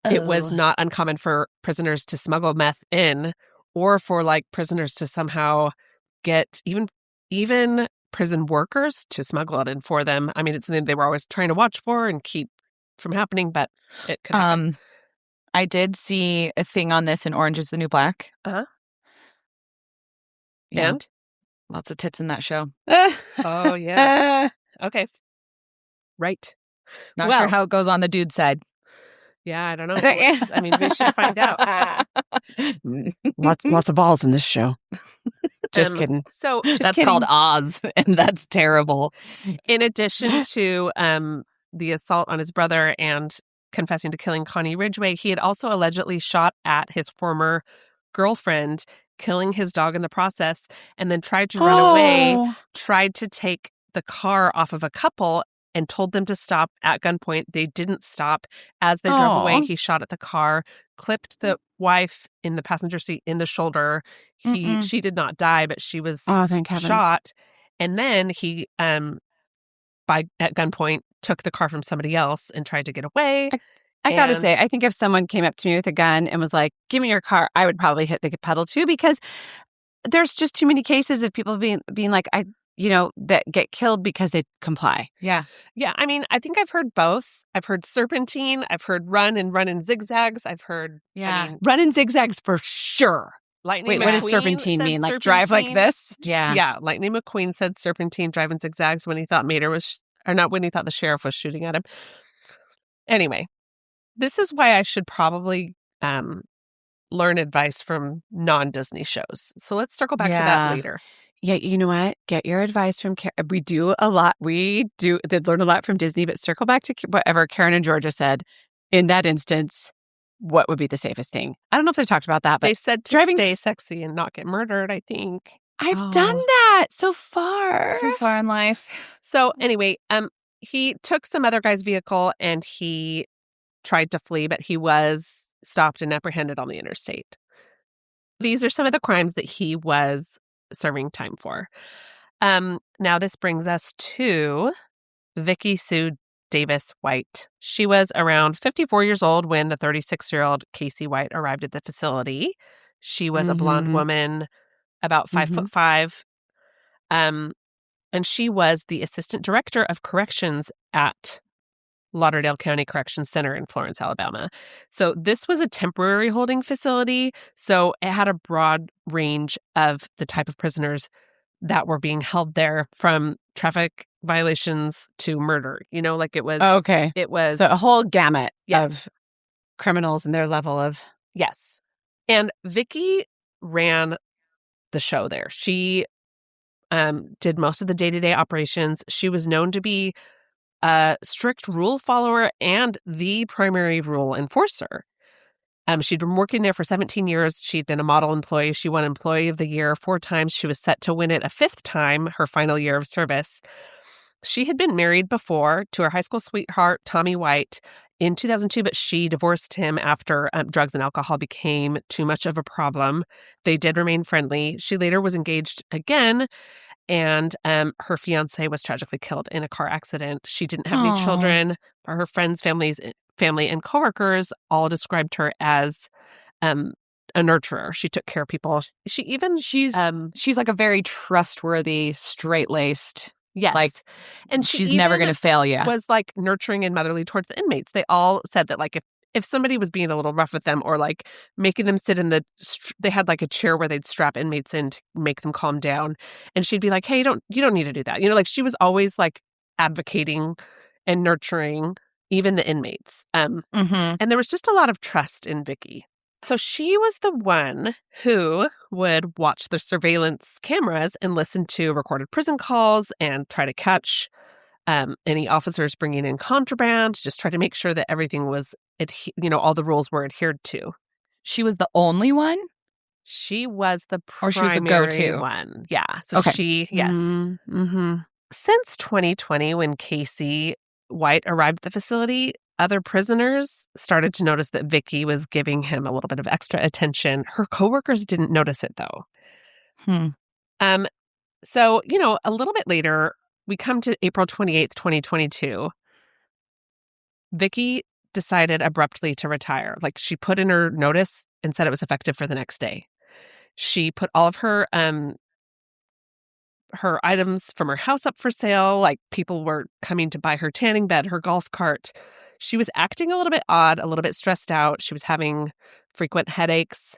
It was not uncommon for prisoners to smuggle meth in, or for like prisoners to somehow get even prison workers to smuggle it in for them. I mean, it's something they were always trying to watch for and keep from happening, but it could happen. I did see a thing on this in Orange is the New Black. Yeah. And? Lots of tits in that show. Oh, yeah. Okay. Right. Not sure how it goes on the dude side. Yeah, I don't know. I mean, we should find out. Lots of balls in this show. Just kidding. So that's called Oz, and that's terrible. In addition to the assault on his brother and confessing to killing Connie Ridgway, he had also allegedly shot at his former girlfriend, killing his dog in the process, and then tried to run away, tried to take the car off of a couple and told them to stop at gunpoint. They didn't stop. As they drove away, he shot at the car, clipped the wife in the passenger seat in the shoulder. She did not die, but she was thank heavens. shot. And then he, at gunpoint, took the car from somebody else and tried to get away. I gotta say, I think if someone came up to me with a gun and was like, give me your car, I would probably hit the pedal too, because there's just too many cases of people being like, that get killed because they comply. Yeah. Yeah. I mean, I think I've heard both. I've heard serpentine. I've heard run in zigzags. I've heard run in zigzags for sure. Lightning Wait, what does serpentine mean? Like drive like this? Yeah. Yeah. Lightning McQueen said serpentine, drive in zigzags when he thought when he thought the sheriff was shooting at him. Anyway, this is why I should probably learn advice from non-Disney shows. So let's circle back to that later. Yeah, you know what? Get your advice from we do a lot. We did learn a lot from Disney, but circle back to whatever Karen and Georgia said. In that instance, what would be the safest thing? I don't know if they talked about that, but they said to stay sexy and not get murdered, I think. I've done that so far. So far in life. So anyway, he took some other guy's vehicle and he tried to flee, but he was stopped and apprehended on the interstate. These are some of the crimes that he was serving time for. Now this brings us to Vicky Sue Davis White. She was around 54 years old when the 36-year-old Casey White arrived at the facility. She was a blonde woman, about 5'5", and she was the assistant director of corrections at Lauderdale County Corrections Center in Florence, Alabama. So this was a temporary holding facility. So it had a broad range of the type of prisoners that were being held there, from traffic violations to murder. Like it was. Okay. It was. So a whole gamut Yes. of criminals and their level of. Yes. And Vicky ran the show there. She did most of the day-to-day operations. She was known to be a strict rule follower and the primary rule enforcer. She'd been working there for 17 years. She'd been a model employee. She won Employee of the Year 4 times. She was set to win it a 5th time, her final year of service. She had been married before to her high school sweetheart, Tommy White, in 2002, but she divorced him after drugs and alcohol became too much of a problem. They did remain friendly. She later was engaged again, and her fiance was tragically killed in a car accident. She didn't have any children. Her friends, family, and coworkers all described her as a nurturer. She took care of people. She's like a very trustworthy, straight-laced. Yes. And she's never going to fail you. Was like nurturing and motherly towards the inmates. They all said that like if somebody was being a little rough with them or like making them sit in they had like a chair where they'd strap inmates in to make them calm down. And she'd be like, hey, you don't need to do that. Like she was always like advocating and nurturing even the inmates. And there was just a lot of trust in Vicky. So she was the one who would watch the surveillance cameras and listen to recorded prison calls and try to catch any officers bringing in contraband, just try to make sure that everything was, all the rules were adhered to. She was the only one? She was the primary or she was the go-to one. Yeah. So okay. Yes. Since 2020, when Casey White arrived at the facility, other prisoners started to notice that Vicky was giving him a little bit of extra attention. Her coworkers didn't notice it, though. So, a little bit later, we come to April 28th, 2022. Vicky decided abruptly to retire. Like, she put in her notice and said it was effective for the next day. She put all of her items from her house up for sale. Like, people were coming to buy her tanning bed, her golf cart. She was acting a little bit odd, a little bit stressed out. She was having frequent headaches.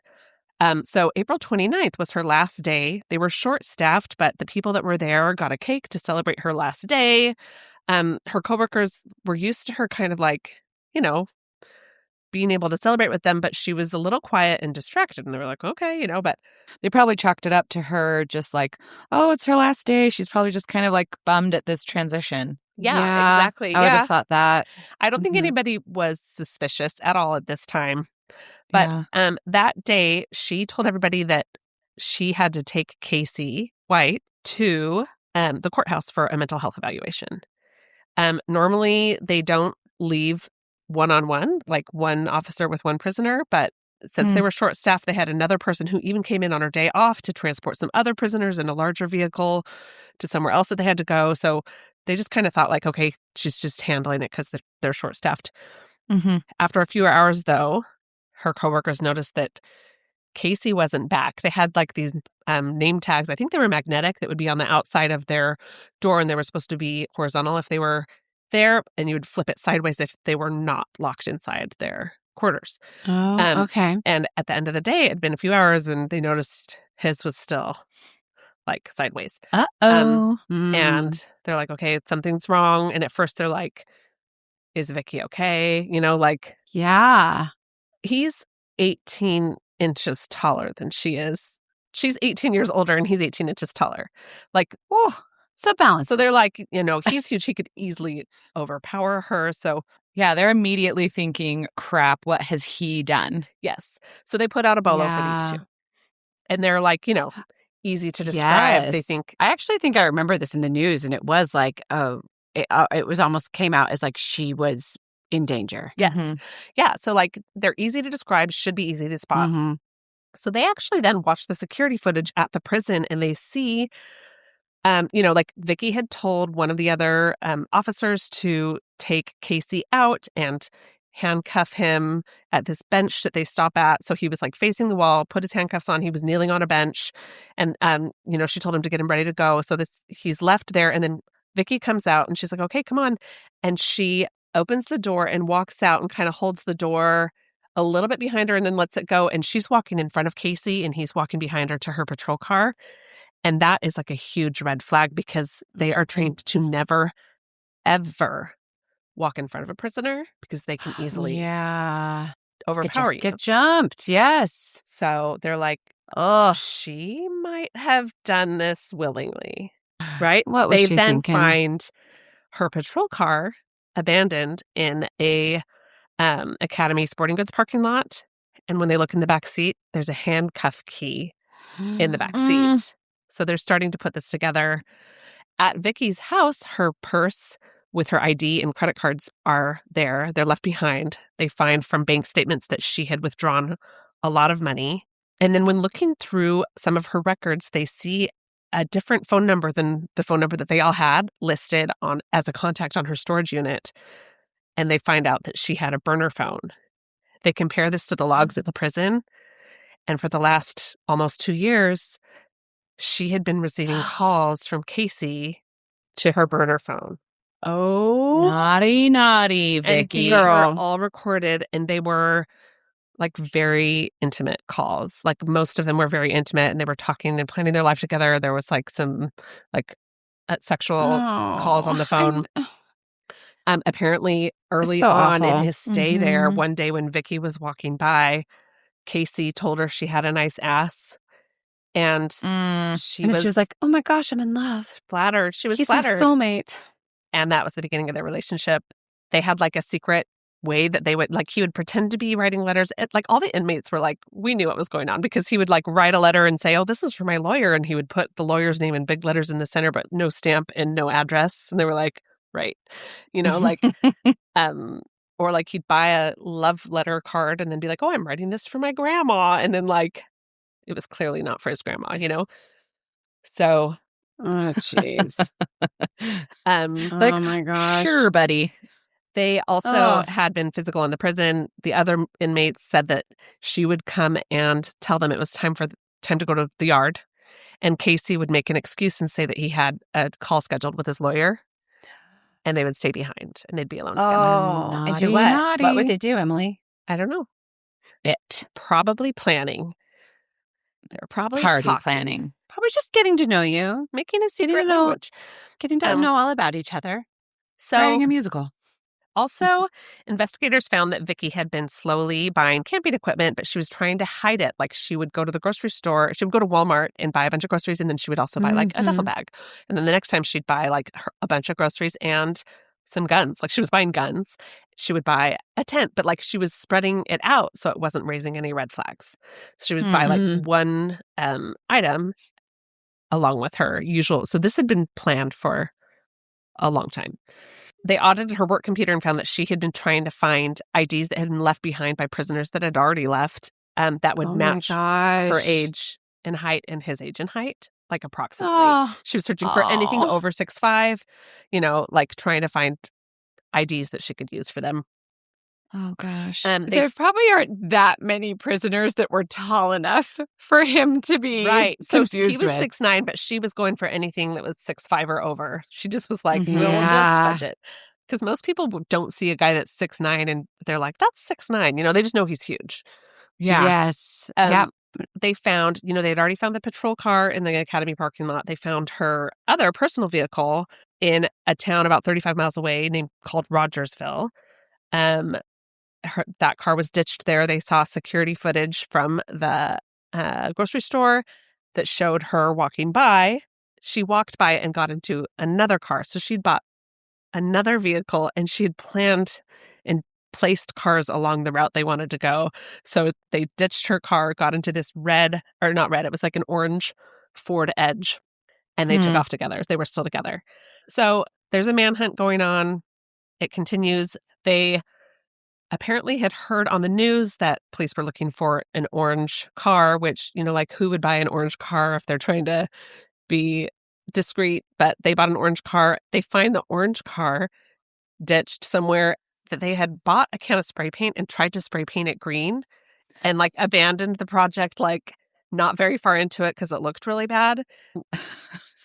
So April 29th was her last day. They were short-staffed, but the people that were there got a cake to celebrate her last day. Her coworkers were used to her kind of like, being able to celebrate with them, but she was a little quiet and distracted. And they were like, okay, but they probably chalked it up to her just like, oh, it's her last day. She's probably just kind of like bummed at this transition. Yeah, exactly. I would have thought that. I don't think anybody was suspicious at all at this time. But that day, she told everybody that she had to take Casey White to the courthouse for a mental health evaluation. Normally, they don't leave one-on-one, like one officer with one prisoner, but since they were short-staffed, they had another person who even came in on her day off to transport some other prisoners in a larger vehicle to somewhere else that they had to go. So they just kind of thought like, okay, she's just handling it because they're short-staffed. Mm-hmm. After a few hours, though, her coworkers noticed that Casey wasn't back. They had like these name tags. I think they were magnetic that would be on the outside of their door, and they were supposed to be horizontal if they were there, and you would flip it sideways if they were not locked inside their quarters. Oh, okay. And at the end of the day, it had been a few hours, and they noticed his was still like sideways. Uh-oh. And they're like, okay, something's wrong. And at first they're like, is Vicky okay? You know, like, Yeah. he's 18 inches taller than she is. She's 18 years older and he's 18 inches taller. Like, Oh, so balance. so they're like, you know, he's huge. He could easily overpower her. So, Yeah, they're immediately thinking, crap, what has he done? yes. So they put out a bolo for these two. And they're like, you know, easy to describe. They Yes. think, I actually think I remember this in the news, and it was like, it was almost came out as like she was in danger. yes. Mhm. Yeah. So, like, they're easy to describe, should be easy to spot. Mhm. So they actually then watch the security footage at the prison and they see, you know, like Vicky had told one of the other officers to take Casey out and handcuff him at this bench that they stop at. So he was like facing the wall, put his handcuffs on. He was kneeling on a bench, and you know, she told him to get him ready to go. So he's left there, and then Vicky comes out and she's like, "Okay, come on," and she opens the door and walks out and kind of holds the door a little bit behind her and then lets it go. And she's walking in front of Casey and he's walking behind her to her patrol car. And that is like a huge red flag because they are trained to never, ever walk in front of a prisoner because they can easily overpower you. Get jumped. Yes. So they're like, Oh, she might have done this willingly, right? What was they she then thinking? find her patrol car abandoned in a Academy Sporting Goods parking lot. And when they look in the back seat, there's a handcuff key in the back seat. So they're starting to put this together. At Vicky's house, her purse with her ID and credit cards are there. They're left behind. They find from bank statements that she had withdrawn a lot of money. And then when looking through some of her records, they see a different phone number than the phone number that they all had listed on as a contact on her storage unit. And they find out that she had a burner phone. They compare this to the logs at the prison. And for the last almost 2 years, she had been receiving calls from Casey to her burner phone. Oh, Naughty, And Vicky. these Girl. were all recorded, and they were like very intimate calls. Like most of them were very intimate, and they were talking and planning their life together. There was like some like sexual calls on the phone. Apparently, early so on in awful. his stay there, Mhm. one day when Vicky was walking by, Casey told her she had a nice ass, and she And was she was like, "Oh my gosh, I'm in love. flattered. She was He's my flattered. soulmate." And that was the beginning of their relationship. They had like a secret way that they would, like, he would pretend to be writing letters. Like all the inmates were like, we knew what was going on because he would like write a letter and say, oh, this is for my lawyer. And he would put the lawyer's name in big letters in the center, but no stamp and no address. And they were like, right. You know, like, or like he'd buy a love letter card and then be like, oh, I'm writing this for my grandma. And then like, it was clearly not for his grandma, you know? So, Oh, jeez. Like, Oh my gosh. sure, buddy. they also Ugh. had been physical in the prison. The other inmates said that she would come and tell them it was time to go to the yard. And Casey would make an excuse and say that he had a call scheduled with his lawyer. And they would stay behind and they'd be alone together. Oh, and do Naughty, what? naughty. What would they do, Emily? I don't know. It. Probably planning. They're probably Party talking, planning. Probably just getting to know you, making a secret Getting to know- language. getting to Um, know all about each other. Writing So a musical. also, investigators found that Vicky had been slowly buying camping equipment, but she was trying to hide it. Like she would go to the grocery store, she would go to Walmart and buy a bunch of groceries, and then she would also buy like a duffel bag. And then the next time she'd buy like a bunch of groceries and some guns. Like she was buying guns. She would buy a tent, but like she was spreading it out so it wasn't raising any red flags. So she would buy like one item along with her usual. So this had been planned for a long time. They audited her work computer and found that she had been trying to find IDs that had been left behind by prisoners that had already left. that would match her age and height and his age and height, like approximately. Oh. She was searching for anything over 6'5", like trying to find IDs that she could use for them. Oh, gosh. There probably aren't that many prisoners that were tall enough for him to be confused he was with. 6'9", but she was going for anything that was 6'5" or over. She just was like, Mhm. we'll just Yeah. fudge it. Because most people don't see a guy that's 6'9", and they're like, that's 6'9". They just know he's huge. Yeah. Yes. They found, they had already found the patrol car in the academy parking lot. They found her other personal vehicle in a town about 35 miles away called Rogersville. That car was ditched there. They saw security footage from the grocery store that showed her walking by. She walked by and got into another car. So she'd bought another vehicle, and she had planned and placed cars along the route they wanted to go. So they ditched her car, got into this red, or not red, it was like an orange Ford Edge, and they took off together. They were still together. So there's a manhunt going on. It continues. They apparently had heard on the news that police were looking for an orange car, which, like who would buy an orange car if they're trying to be discreet? But they bought an orange car. They find the orange car ditched somewhere that they had bought a can of spray paint and tried to spray paint it green and like abandoned the project, like not very far into it because it looked really bad.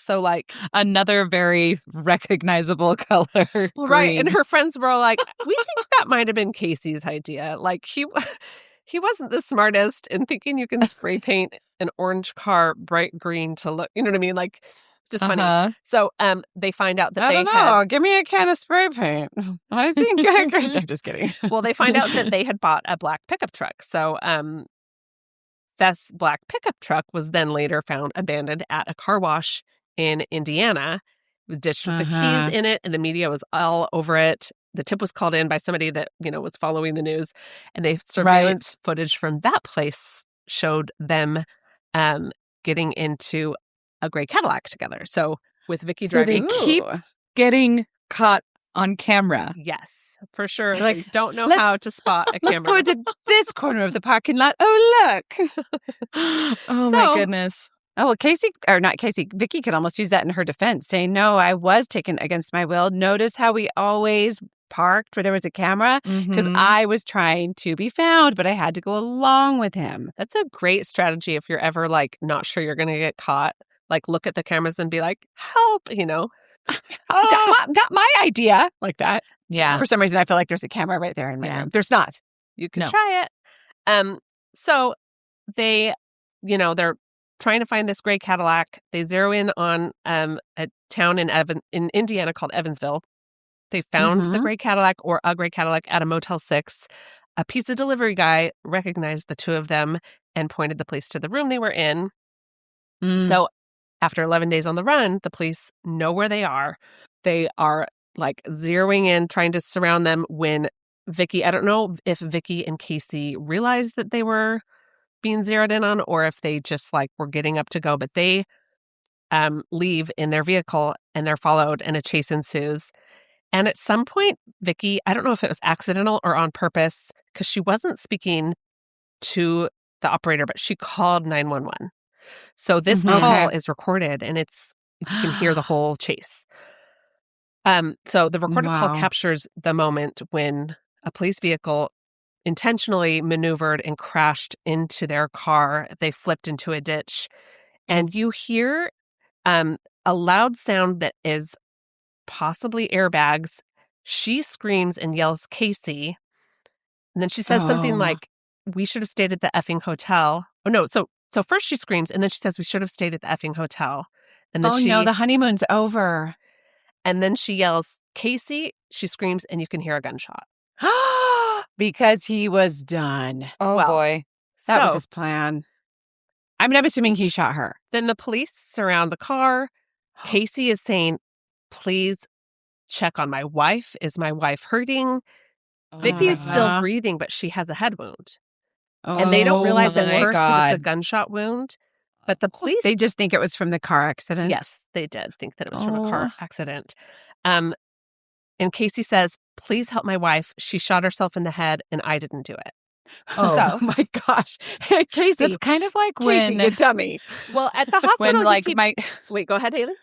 So like another very recognizable color. Well, right. And her friends were all like, we think that might have been Casey's idea. Like he wasn't the smartest in thinking you can spray paint an orange car bright green to look, you know what I mean? Like it's just funny. So they find out that I don't know. Give me a can of spray paint. I think I could. I'm just kidding. Well, they find out that they had bought a black pickup truck. So this black pickup truck was then later found abandoned at a car wash in Indiana. It was ditched with the keys in it, and the media was all over it. The tip was called in by somebody that, was following the news, and the surveillance footage from that place showed them getting into a gray Cadillac together. So with Vicky driving. They keep getting caught on camera. Yes, for sure. Like, don't know how to spot a camera. Let's go to this corner of the parking lot. Oh, look. Oh, my goodness. Oh, well, Vicky could almost use that in her defense, saying, no, I was taken against my will. Notice how we always parked where there was a camera? Because I was trying to be found, but I had to go along with him. That's a great strategy if you're ever, like, not sure you're going to get caught. Like, look at the cameras and be like, help, Not my idea. Like that. Yeah. For some reason, I feel like there's a camera right there in my room. There's not. You can try it. So they, they're trying to find this gray Cadillac. They zero in on a town in Indiana called Evansville. They found the gray Cadillac, or a gray Cadillac, at a Motel 6. A pizza delivery guy recognized the two of them and pointed the police to the room they were in. So after 11 days on the run, the police know where they are. They are like zeroing in, trying to surround them when Vicky, I don't know if Vicky and Casey realized that they were being zeroed in on, or if they just like were getting up to go, but they leave in their vehicle and they're followed and a chase ensues. And at some point, Vicky, I don't know if it was accidental or on purpose, because she wasn't speaking to the operator, but she called 911. So this call is recorded, and you can hear the whole chase. So the recorded call captures the moment when a police vehicle intentionally maneuvered and crashed into their car. They flipped into a ditch, and you hear a loud sound that is possibly airbags. She screams and yells, Casey. And then she says something like, we should have stayed at the effing hotel. Oh, no. So first she screams, and then she says, we should have stayed at the effing hotel. And then no, the honeymoon's over. And then she yells, Casey. She screams, and you can hear a gunshot. Because he was done. Oh, boy. That was his plan. I mean, I'm assuming he shot her. Then the police surround the car. Casey is saying, please check on my wife. Is my wife hurting? Vicky is still breathing, but she has a head wound. And they don't realize at first that it's a gunshot wound. But the police... They just think it was from the car accident? Yes, they did think that it was from a car accident. And Casey says, please help my wife. She shot herself in the head, and I didn't do it. Oh. So, my gosh. Casey. It's kind of like Casey, when you dummy. Well, at the hospital, when Wait, go ahead, Haley.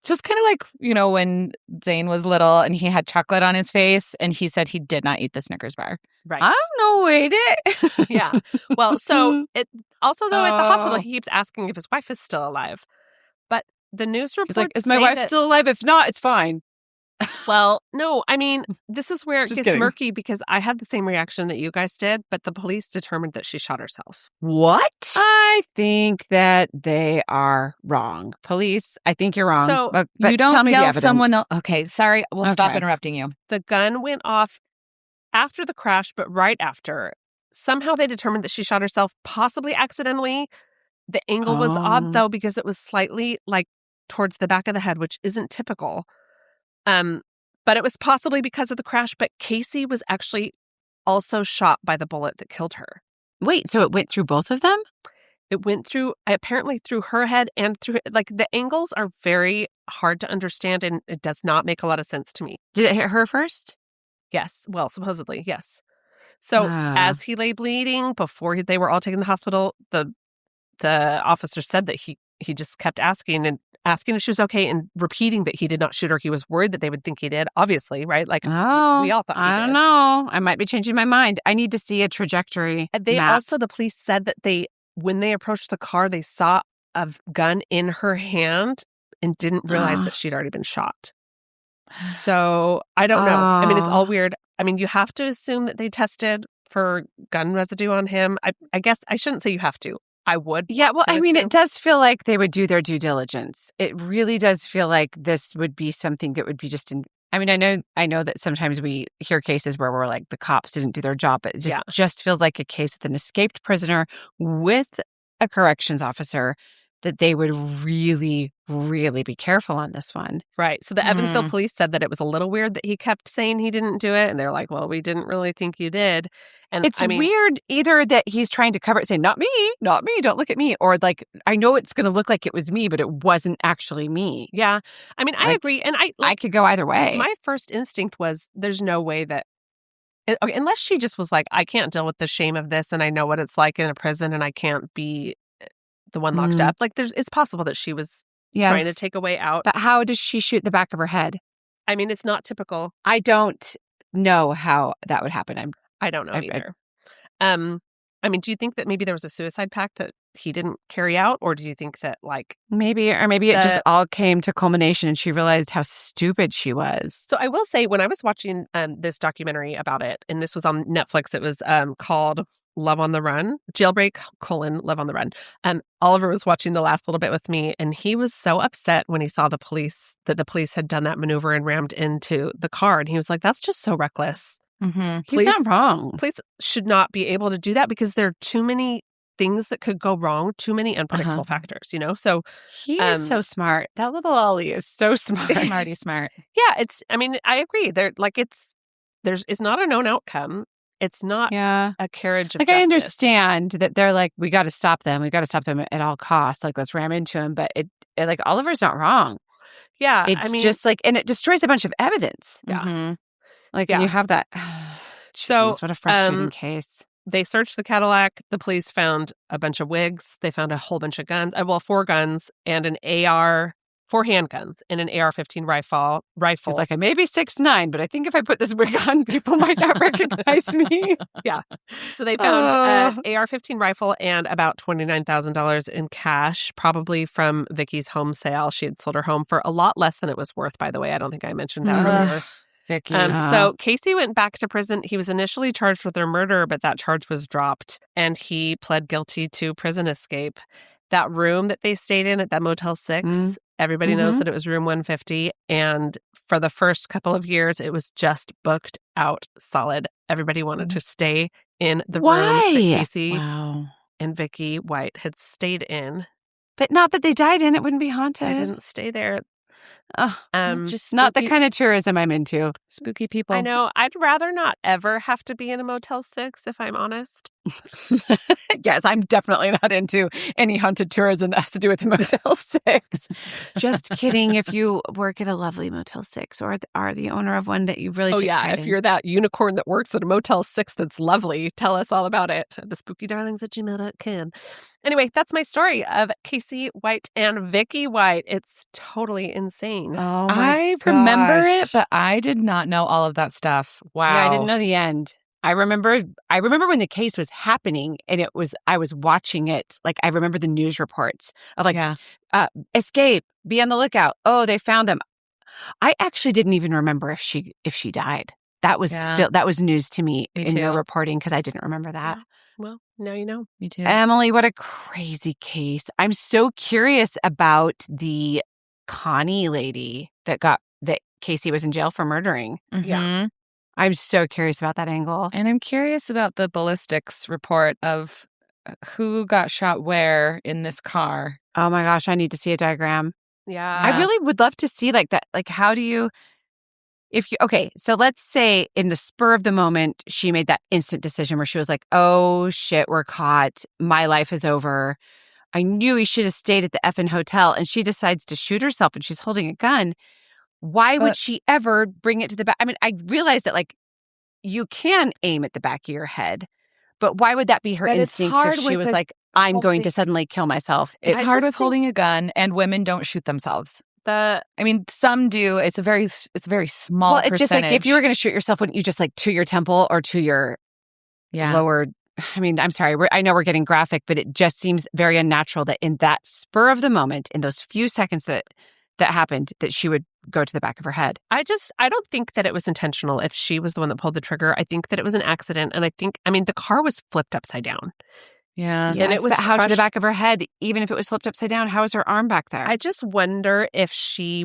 just kind of like, when Zane was little and he had chocolate on his face and he said he did not eat the Snickers bar. Right. I don't know, ate it. Yeah. Well, so it also, though, at the hospital, Oh. he keeps asking if his wife is still alive. But the news reports He's like, is my say wife that- still alive? If not, it's fine. Well, no, I mean, this is where it Just gets kidding. murky because I had the same reaction that you guys did, but the police determined that she shot herself. What? I think that they are wrong. Police, I think you're wrong. So, but You don't tell me the yell evidence. someone else. Okay, sorry. We'll stop Okay. interrupting you. The gun went off after the crash, but right after. Somehow they determined that she shot herself, possibly accidentally. The angle was odd, though, because it was slightly like towards the back of the head, which isn't typical. But it was possibly because of the crash. But Casey was actually also shot by the bullet that killed her. Wait, so it went through both of them? It went apparently through her head and through, like, the angles are very hard to understand, and it does not make a lot of sense to me. Did it hit her first? Yes. Well, supposedly, yes. So as he lay bleeding before they were all taken to the hospital, the officer said that he just kept asking if she was okay and repeating that he did not shoot her. He was worried that they would think he did, obviously, right? Like, we all thought he I did. don't know. I might be changing my mind. I need to see a trajectory map. The police said that when they approached the car, they saw a gun in her hand and didn't realize that she'd already been shot. So I don't know. I mean, it's all weird. I mean, you have to assume that they tested for gun residue on him. I guess I shouldn't say you have to. I would. Yeah, well, I mean, assume. it does feel like they would do their due diligence. It really does feel like this would be something that would be just I mean, I know that sometimes we hear cases where we're like, the cops didn't do their job, but it just feels like a case with an escaped prisoner with a corrections officer, that they would really, really be careful on this one. Right. So the Evansville police said that it was a little weird that he kept saying he didn't do it. And they're like, well, we didn't really think you did. And It's weird either that he's trying to cover it, saying, not me, don't look at me. Or like, I know it's going to look like it was me, but it wasn't actually me. Yeah. I mean, I agree. And I could go either way. My first instinct was there's no way that, okay, unless she just was like, I can't deal with the shame of this and I know what it's like in a prison and I can't be the one locked up. Like, it's possible that she was trying to take a way out. But how does she shoot the back of her head? I mean, it's not typical. I don't know how that would happen. I don't know either. I mean, do you think that maybe there was a suicide pact that he didn't carry out? Or do you think that, like... Maybe it just all came to culmination and she realized how stupid she was. So I will say, when I was watching this documentary about it, and this was on Netflix, it was called Love on the Run, Jailbreak, Love on the Run. Oliver was watching the last little bit with me, and he was so upset when he saw that the police had done that maneuver and rammed into the car. And he was like, that's just so reckless. Mm-hmm. He's not wrong. Police should not be able to do that because there are too many things that could go wrong, too many unpredictable factors, So he is so smart. That little Ollie is so smart. Smarty smart. Yeah, I agree. It's not a known outcome. It's not a carriage of justice. I understand that they're like, we got to stop them. We got to stop them at all costs. Like, let's ram into him. But it like, Oliver's not wrong. Yeah. It's just like, and it destroys a bunch of evidence. Yeah. Mm-hmm. Like, when you have that. So, what a frustrating case. They searched the Cadillac. The police found a bunch of wigs. They found a whole bunch of guns. 4 guns and an 4 handguns and an AR-15 rifle. He's like, I may be 6'9", but I think if I put this wig on, people might not recognize me. Yeah. So they found an AR-15 rifle and about $29,000 in cash, probably from Vicky's home sale. She had sold her home for a lot less than it was worth, by the way. I don't think I mentioned that earlier. Vicky. So Casey went back to prison. He was initially charged with her murder, but that charge was dropped, and he pled guilty to prison escape. That room that they stayed in at that Motel 6, everybody knows that it was room 150. And for the first couple of years, it was just booked out solid. Everybody wanted to stay in the room that Casey and Vicky White had stayed in. But not that they died in. It wouldn't be haunted. I didn't stay there. Just not the kind of tourism I'm into. Spooky people. I know. I'd rather not ever have to be in a Motel 6, if I'm honest. Yes, I'm definitely not into any haunted tourism that has to do with the Motel 6. Just kidding. If you work at a lovely Motel 6 or are the owner of one that you really take pride If in. you're that unicorn that works at a Motel 6 that's lovely, tell us all about it. thespookydarlings@gmail.com. Anyway, that's my story of Casey White and Vicky White. It's totally insane. Oh I remember it, but I did not know all of that stuff. Wow. Yeah, I didn't know the end. I remember when the case was happening and I was watching it. Like, I remember the news reports of like, escape, be on the lookout. Oh, they found them. I actually didn't even remember if she died. That was that was news to me in your reporting because I didn't remember that. Yeah. Well, now you know. Me too. Emily, what a crazy case. I'm so curious about the Connie lady that Casey was in jail for murdering. Yeah. I'm so curious about that angle. And I'm curious about the ballistics report of who got shot where in this car. Oh my gosh, I need to see a diagram. Yeah. I really would love to see like that. Like, how do you, okay, so let's say in the spur of the moment, she made that instant decision where she was like, oh shit, we're caught. My life is over. I knew he should have stayed at the effing hotel. And she decides to shoot herself and she's holding a gun. Why would she ever bring it to the back? I mean, I realize that like you can aim at the back of your head, but why would that be her instinct if she was like, I'm going to suddenly kill myself? It's hard with holding a gun, and women don't shoot themselves. I mean, some do. It's a very small percentage. Well, just like if you were going to shoot yourself, wouldn't you just like to your temple or to your lower? I mean, I'm sorry. I know we're getting graphic, but it just seems very unnatural that in that spur of the moment, in those few seconds that happened, that she would go to the back of her head. I don't think that it was intentional if she was the one that pulled the trigger. I think that it was an accident. And the car was flipped upside down. Yeah. And it was how to the back of her head, even if it was flipped upside down, how was her arm back there? I just wonder if she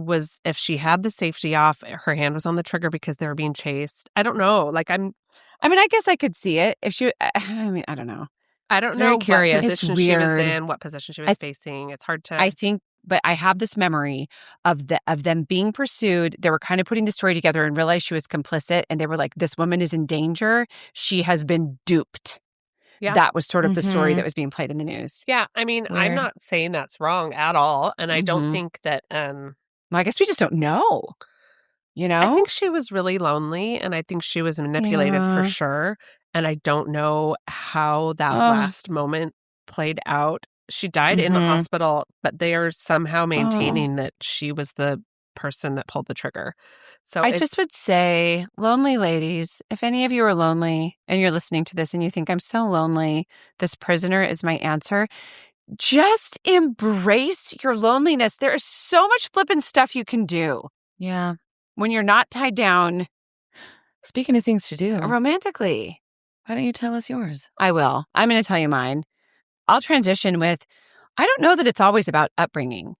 had the safety off, her hand was on the trigger because they were being chased. I don't know. I guess I could see it if she, I don't know. I don't know what position she was in, what position she was facing. It's hard to. I think, but I have this memory of them being pursued. They were kind of putting the story together and realized she was complicit. And they were like, this woman is in danger. She has been duped. Yeah. That was sort of the story that was being played in the news. Yeah. I mean, weird. I'm not saying that's wrong at all. And I don't think that. Well, I guess we just don't know. You know? I think she was really lonely and I think she was manipulated for sure. And I don't know how that last moment played out. She died in the hospital, but they are somehow maintaining that she was the person that pulled the trigger. So I just would say, lonely ladies, if any of you are lonely and you're listening to this and you think, I'm so lonely, this prisoner is my answer, just embrace your loneliness. There is so much flippin' stuff you can do. Yeah. When you're not tied down. Speaking of things to do. Romantically. Why don't you tell us yours? I will. I'm going to tell you mine. I'll transition with, I don't know that it's always about upbringing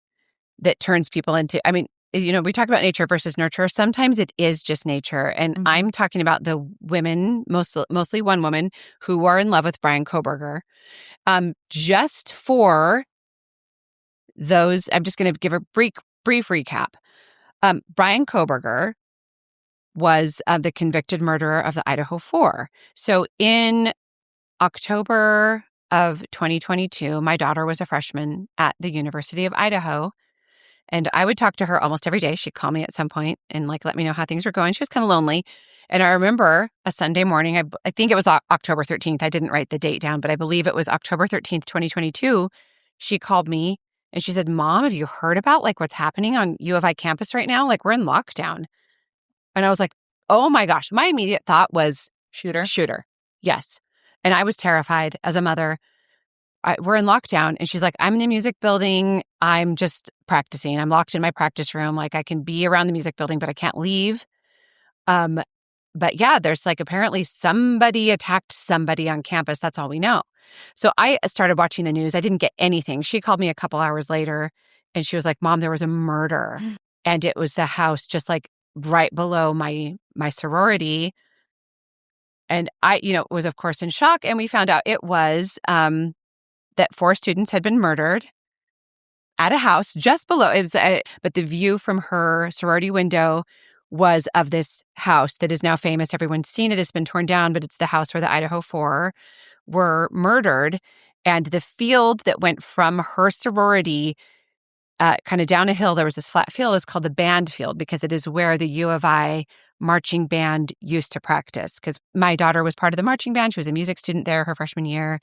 that turns people into, I mean, we talk about nature versus nurture. Sometimes it is just nature. And I'm talking about the women, mostly one woman, who are in love with Brian Kohberger. Just for those, I'm just going to give a brief recap. Brian Kohberger was the convicted murderer of the Idaho Four. So in October of 2022, my daughter was a freshman at the University of Idaho. And I would talk to her almost every day. She'd call me at some point and let me know how things were going. She was kind of lonely. And I remember a Sunday morning, I think it was October 13th. I didn't write the date down, but I believe it was October 13th, 2022. She called me and she said, Mom, have you heard about what's happening on U of I campus right now? We're in lockdown. And I was like, oh my gosh. My immediate thought was shooter. Yes. And I was terrified as a mother. We're in lockdown. And she's like, I'm in the music building. I'm just practicing. I'm locked in my practice room. I can be around the music building, but I can't leave. But yeah, there's apparently somebody attacked somebody on campus. That's all we know. So I started watching the news. I didn't get anything. She called me a couple hours later and she was like, Mom, there was a murder. And it was the house just right below my sorority. And I, was of course in shock. And we found out it was that 4 students had been murdered at a house just below. It was, but the view from her sorority window was of this house that is now famous. Everyone's seen it. It's been torn down, but it's the house where the Idaho Four were murdered. And the field that went from her sorority kind of down a hill, there was this flat field. It's called the band field because it is where the U of I marching band used to practice. Because my daughter was part of the marching band. She was a music student there her freshman year.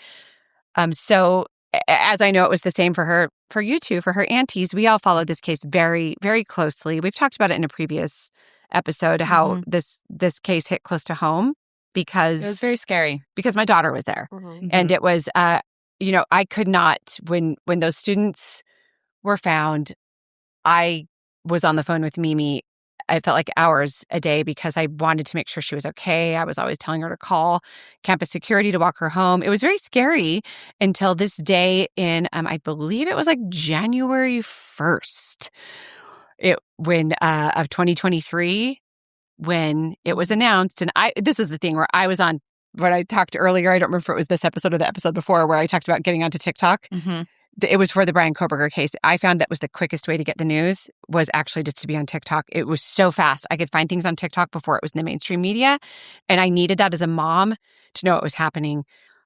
So as I know, it was the same for her, for you two, for her aunties. We all followed this case very, very closely. We've talked about it in a previous episode, how this case hit close to home because it was very scary. Because my daughter was there. And it was, I could not, when those students were found, I was on the phone with Mimi. I felt like hours a day because I wanted to make sure she was okay. I was always telling her to call campus security to walk her home. It was very scary until this day in, I believe it was like January 1st of 2023, when it was announced. And this was the thing where I was on, what I talked earlier, I don't remember if it was this episode or the episode before, where I talked about getting onto TikTok. It was for the Brian Kohberger case. I found that was the quickest way to get the news, was actually just to be on TikTok. It was so fast. I could find things on TikTok before it was in the mainstream media. And I needed that as a mom to know what was happening.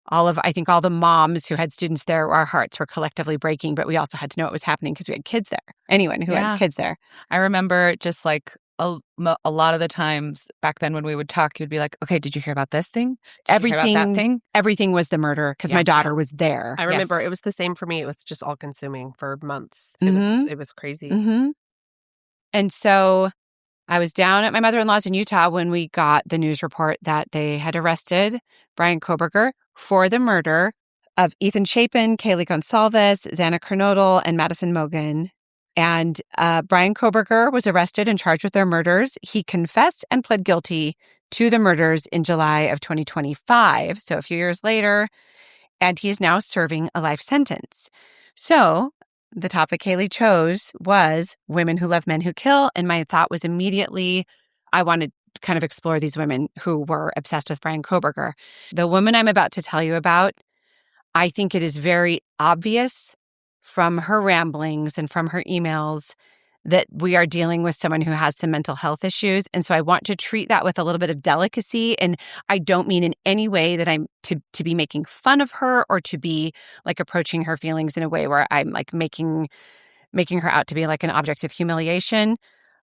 I think all the moms who had students there, our hearts were collectively breaking, but we also had to know what was happening because we had kids there. Anyone who had kids there. I remember just like a lot of the times back then when we would talk, you'd be like, okay, did you hear about this thing? Did you hear about that thing? Everything was the murder because my daughter was there. I remember it was the same for me. It was just all consuming for months. It was crazy. And so I was down at my mother-in-law's in Utah when we got the news report that they had arrested Brian Kohberger for the murder of Ethan Chapin, Kaylee Gonsalves, Xana Kernodle, and Madison Mogan. And Brian Kohberger was arrested and charged with their murders. He confessed and pled guilty to the murders in July of 2025, so a few years later, and he's now serving a life sentence. So the topic Haley chose was women who love men who kill, and my thought was immediately, I wanted to kind of explore these women who were obsessed with Brian Kohberger. The woman I'm about to tell you about, I think it is very obvious from her ramblings and from her emails that we are dealing with someone who has some mental health issues. And so I want to treat that with a little bit of delicacy. And I don't mean in any way that I'm to be making fun of her or to be like approaching her feelings in a way where I'm like making her out to be like an object of humiliation.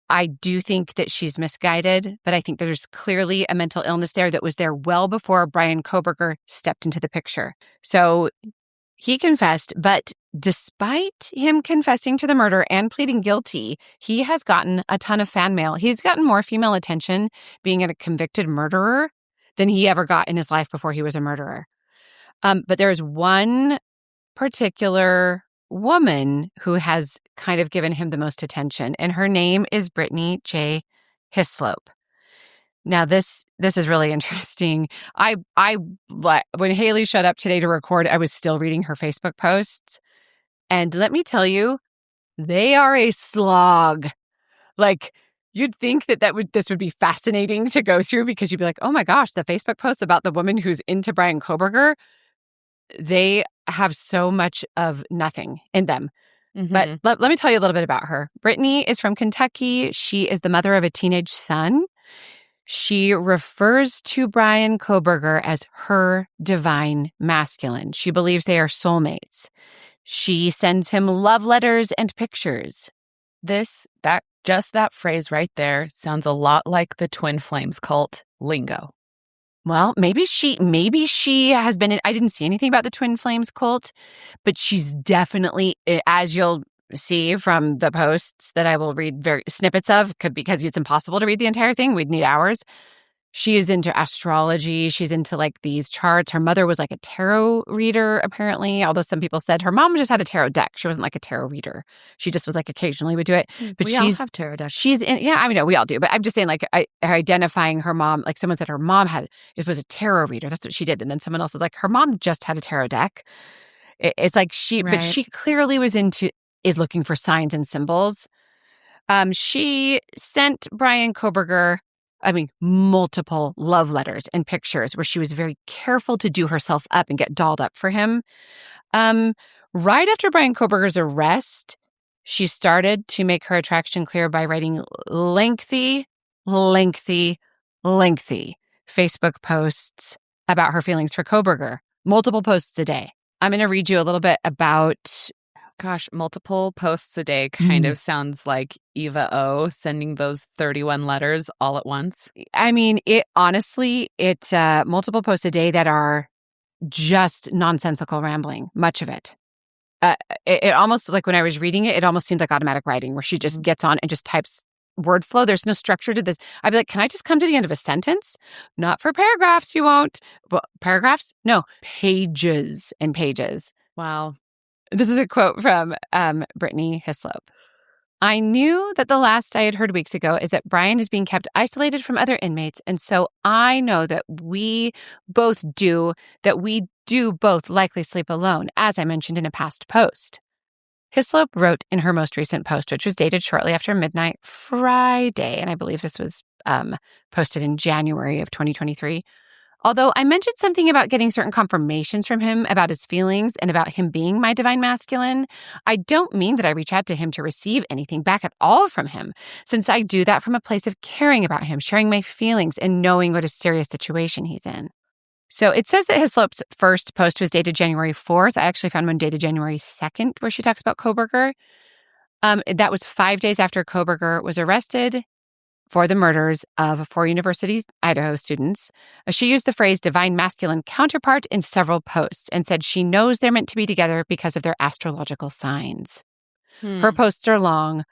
I do think that she's misguided, but I think there's clearly a mental illness there that was there well before Brian Kohberger stepped into the picture. So he confessed, but despite him confessing to the murder and pleading guilty, he has gotten a ton of fan mail. He's gotten more female attention being a convicted murderer than he ever got in his life before he was a murderer. But there is one particular woman who has kind of given him the most attention, and her name is Brittany J. Hislop. Now, this is really interesting. When Haley showed up today to record, I was still reading her Facebook posts. And let me tell you, they are a slog. Like, you'd think this would be fascinating to go through because you'd be like, oh my gosh, the Facebook posts about the woman who's into Brian Kohberger, they have so much of nothing in them. But let me tell you a little bit about her. Brittany is from Kentucky. She is the mother of a teenage son. She refers to Brian Kohberger as her divine masculine. She believes they are soulmates. She sends him love letters and pictures. That phrase right there sounds a lot like the Twin Flames cult lingo. Well, maybe she has been I didn't see anything about the Twin Flames cult, but she's definitely, as you'll see from the posts that I will read snippets of, because it's impossible to read the entire thing. We'd need hours. She is into astrology. She's into like these charts. Her mother was like a tarot reader, apparently, although some people said her mom just had a tarot deck. She wasn't like a tarot reader. She just was like occasionally would do it. But we all have tarot decks. She's in, yeah, I mean, we all do. But I'm just saying, like, identifying her mom, like someone said her mom was a tarot reader. That's what she did. And then someone else was like, her mom just had a tarot deck. It's like but she clearly is looking for signs and symbols. She sent Brian Kohberger, multiple love letters and pictures where she was very careful to do herself up and get dolled up for him. Right after Brian Kohberger's arrest, She started to make her attraction clear by writing lengthy Facebook posts about her feelings for Kohberger, multiple posts a day. I'm going to read you a little bit about... Gosh, multiple posts a day kind of sounds like Eva O sending those 31 letters all at once. I mean, it's multiple posts a day that are just nonsensical rambling, much of it. It almost, like when I was reading it, it almost seemed like automatic writing where she just gets on and just types word flow. There's no structure to this. I'd be like, can I just come to the end of a sentence? Not for paragraphs, you won't. Well, paragraphs? No, pages and pages. Wow. This is a quote from Brittany Hislop. I knew that the last I had heard weeks ago is that Brian is being kept isolated from other inmates, and so I know that we do both likely sleep alone, as I mentioned in a past post. Hislop wrote in her most recent post, which was dated shortly after midnight Friday, and I believe this was posted in January of 2023. Although I mentioned something about getting certain confirmations from him about his feelings and about him being my divine masculine, I don't mean that I reach out to him to receive anything back at all from him, since I do that from a place of caring about him, sharing my feelings, and knowing what a serious situation he's in. So it says that Hislop's first post was dated January 4th. I actually found one dated January 2nd where she talks about Kohberger. That was 5 days after Kohberger was arrested for the murders of 4 University Idaho students. She used the phrase divine masculine counterpart in several posts and said she knows they're meant to be together because of their astrological signs. Her posts are long,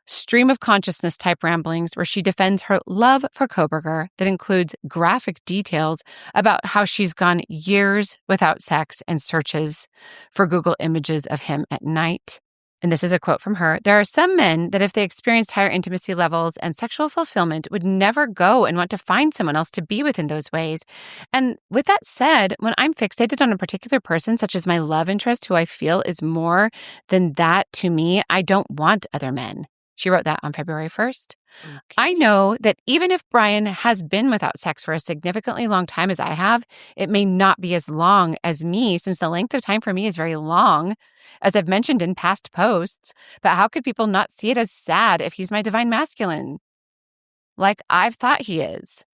stream of consciousness type ramblings where she defends her love for Kohberger that includes graphic details about how she's gone years without sex and searches for Google images of him at night. And this is a quote from her. There are some men that if they experienced higher intimacy levels and sexual fulfillment would never go and want to find someone else to be with in those ways. And with that said, when I'm fixated on a particular person, such as my love interest, who I feel is more than that to me, I don't want other men. She wrote that on February 1st. Okay. I know that even if Brian has been without sex for a significantly long time as I have, it may not be as long as me, since the length of time for me is very long, as I've mentioned in past posts. But how could people not see it as sad if he's my divine masculine? Like I've thought he is.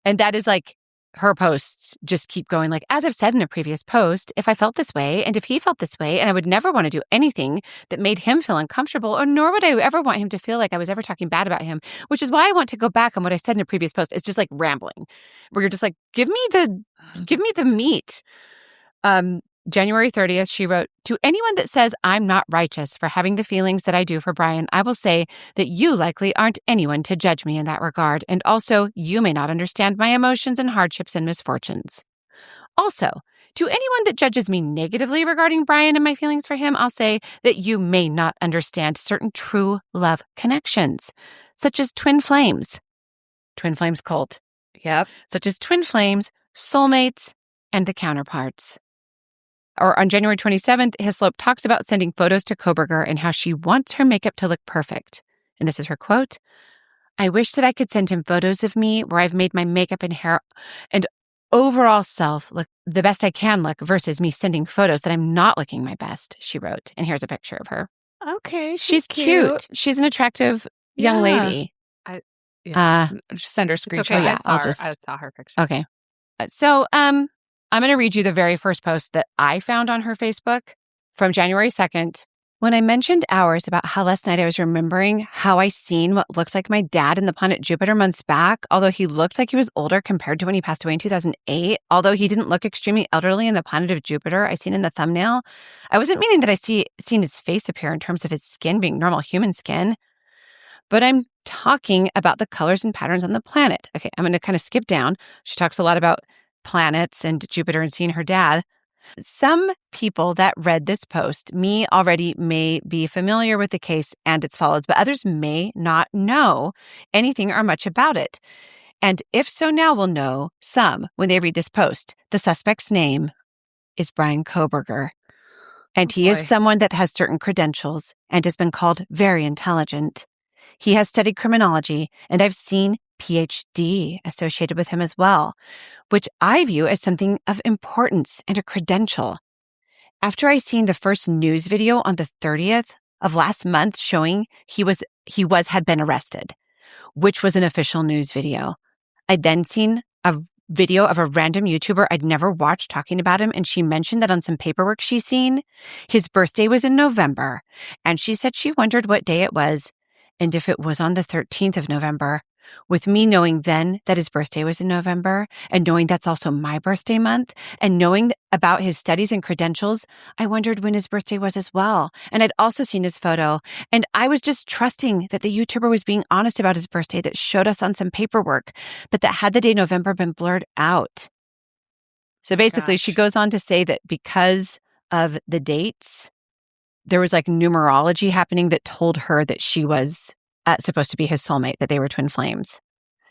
And that is like her posts just keep going. Like, as I've said in a previous post, if I felt this way and if he felt this way, and I would never want to do anything that made him feel uncomfortable, or nor would I ever want him to feel like I was ever talking bad about him, which is why I want to go back on what I said in a previous post. It's just like rambling, where you're just like, give me the meat. January 30th, she wrote, to anyone that says I'm not righteous for having the feelings that I do for Brian, I will say that you likely aren't anyone to judge me in that regard. And also, you may not understand my emotions and hardships and misfortunes. Also, to anyone that judges me negatively regarding Brian and my feelings for him, I'll say that you may not understand certain true love connections, such as twin flames cult. Yep. Such as twin flames, soulmates, and the counterparts. Or on January 27th, Hislop talks about sending photos to Kohberger and how she wants her makeup to look perfect. And this is her quote. I wish that I could send him photos of me where I've made my makeup and hair and overall self look the best I can look versus me sending photos that I'm not looking my best, she wrote. And here's a picture of her. Okay. She's cute. She's an attractive young lady. Just send her screenshot. Okay, yeah, I saw her picture. Okay. So, I'm going to read you the very first post that I found on her Facebook from January 2nd. When I mentioned hours about how last night I was remembering how I seen what looked like my dad in the planet Jupiter months back, although he looked like he was older compared to when he passed away in 2008, although he didn't look extremely elderly in the planet of Jupiter I seen in the thumbnail, I wasn't meaning that I seen his face appear in terms of his skin being normal human skin, but I'm talking about the colors and patterns on the planet. Okay, I'm going to kind of skip down. She talks a lot about planets and Jupiter and seeing her dad. Some people that read this post, me already, may be familiar with the case and its follows, but others may not know anything or much about it. And if so, now will know some when they read this post. The suspect's name is Brian Kohberger. And he is someone that has certain credentials and has been called very intelligent. He has studied criminology, and I've seen PhD associated with him as well, which I view as something of importance and a credential. After I seen the first news video on the 30th, of last month showing he had been arrested, which was an official news video. I'd then seen a video of a random YouTuber I'd never watched talking about him, and she mentioned that on some paperwork she's seen, his birthday was in November, and she said she wondered what day it was and if it was on the 13th of November. With me knowing then that his birthday was in November and knowing that's also my birthday month and knowing about his studies and credentials, I wondered when his birthday was as well. And I'd also seen his photo, and I was just trusting that the YouTuber was being honest about his birthday that showed us on some paperwork, but that had the day November been blurred out. So basically, she goes on to say that because of the dates, there was like numerology happening that told her that she was supposed to be his soulmate, that they were twin flames.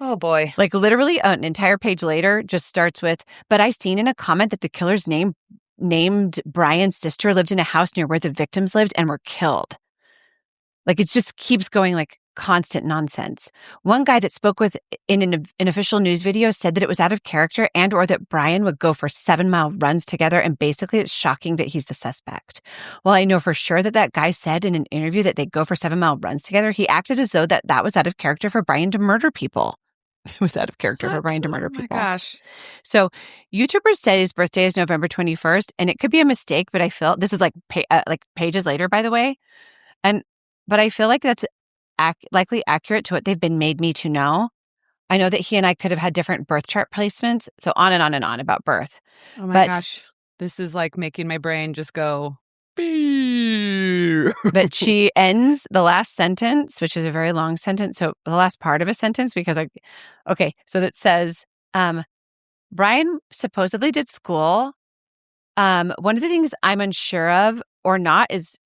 Oh, boy. Like literally an entire page later just starts with, but I seen in a comment that the killer's name named Brian's sister lived in a house near where the victims lived and were killed. Like it just keeps going like constant nonsense. One guy that spoke with in an official news video said that it was out of character and or that Brian would go for 7-mile runs together, and basically it's shocking that he's the suspect. While I know for sure that guy said in an interview that they go for 7-mile runs together, he acted as though that was out of character for Brian to murder people. It was out of character for Brian to murder people. Oh my gosh. So YouTubers say his birthday is November 21st, and it could be a mistake, but I feel this is like pages later, by the way. But I feel like that's likely accurate to what they've been made me to know. I know that he and I could have had different birth chart placements, so on and on and on about birth. Oh my gosh. This is like making my brain just go, but she ends the last sentence, which is a very long sentence. So the last part of a sentence, because so that says, Brian supposedly did school. One of the things I'm unsure of or not is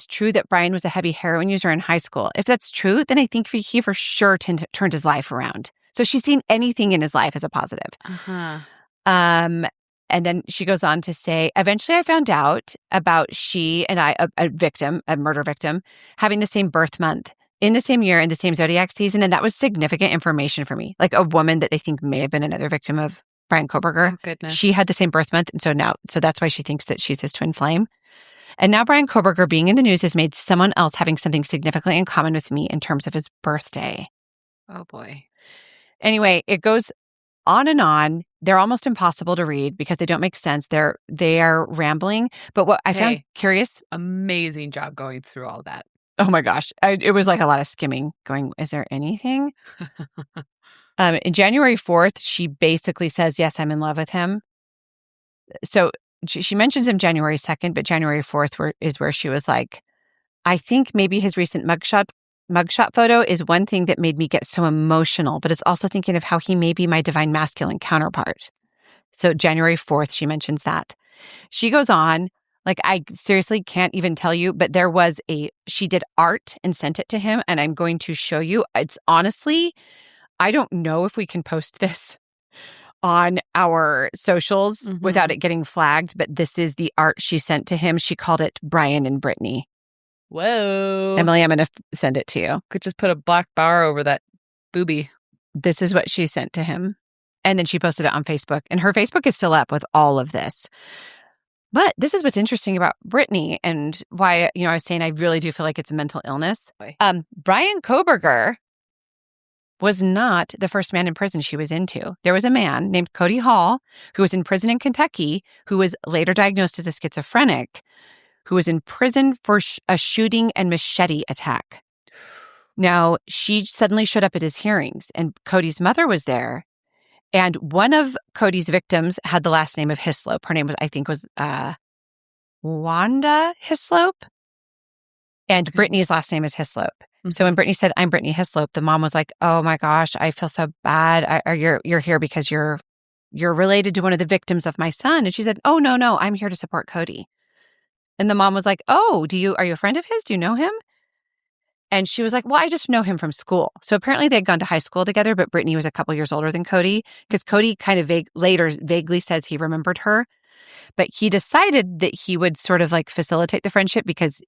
true that Brian was a heavy heroin user in high school. If that's true, then I think he for sure turned his life around. So she's seen anything in his life as a positive. Uh-huh. And then she goes on to say, eventually I found out about she and I, a murder victim, having the same birth month in the same year in the same zodiac season. And that was significant information for me. Like a woman that they think may have been another victim of Brian Kohberger. Oh, goodness. She had the same birth month. And so that's why she thinks that she's his twin flame. And now Brian Kohberger being in the news has made someone else having something significantly in common with me in terms of his birthday. Oh, boy. Anyway, it goes on and on. They're almost impossible to read because they don't make sense. They are rambling. But what I found curious. Amazing job going through all that. Oh my gosh. It was like a lot of skimming going, is there anything? In January 4th, she basically says, yes, I'm in love with him. So she mentions him January 2nd, but January 4th is where she was like, I think maybe his recent mugshot photo is one thing that made me get so emotional, but it's also thinking of how he may be my divine masculine counterpart. So January 4th, she mentions that. She goes on, like, I seriously can't even tell you, but she did art and sent it to him, and I'm going to show you. It's honestly, I don't know if we can post this on our socials without it getting flagged, but this is the art she sent to him. She called it Brian and Brittany. Whoa. Emily, I'm going to send it to you. Could just put a black bar over that boobie. This is what she sent to him. And then she posted it on Facebook. And her Facebook is still up with all of this. But this is what's interesting about Brittany and why, I was saying I really do feel like it's a mental illness. Brian Kohberger was not the first man in prison she was into. There was a man named Cody Hall who was in prison in Kentucky who was later diagnosed as a schizophrenic, who was in prison for a shooting and machete attack. Now, she suddenly showed up at his hearings, and Cody's mother was there. And one of Cody's victims had the last name of Hislop. Her name was Wanda Hislop. And Brittany's last name is Hislop. Mm-hmm. So when Brittany said, I'm Brittany Hislop, the mom was like, oh my gosh, I feel so bad. You're here because you're related to one of the victims of my son. And she said, oh, no, I'm here to support Cody. And the mom was like, oh, are you a friend of his? Do you know him? And she was like, well, I just know him from school. So apparently they'd gone to high school together, but Brittany was a couple years older than Cody because Cody kind of later vaguely says he remembered her. But he decided that he would sort of like facilitate the friendship because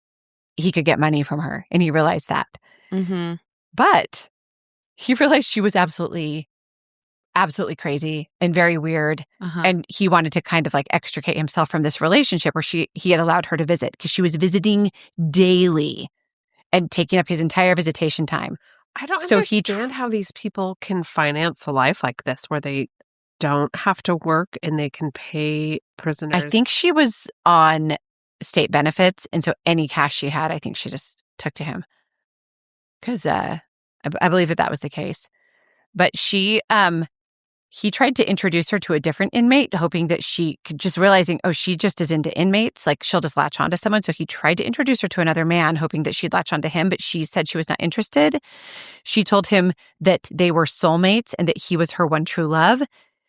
he could get money from her. And he realized that. Mm-hmm. But he realized she was absolutely absolutely crazy and very weird. And he wanted to kind of like extricate himself from this relationship where he had allowed her to visit because she was visiting daily and taking up his entire visitation time. I don't understand how these people can finance a life like this where they don't have to work and they can pay prisoners. I think she was on state benefits, and so any cash she had, I think she just took to him. Because I believe that was the case. But he tried to introduce her to a different inmate, hoping that she could just realizing, oh, she just is into inmates. Like, she'll just latch onto someone. So he tried to introduce her to another man, hoping that she'd latch onto him. But she said she was not interested. She told him that they were soulmates and that he was her one true love.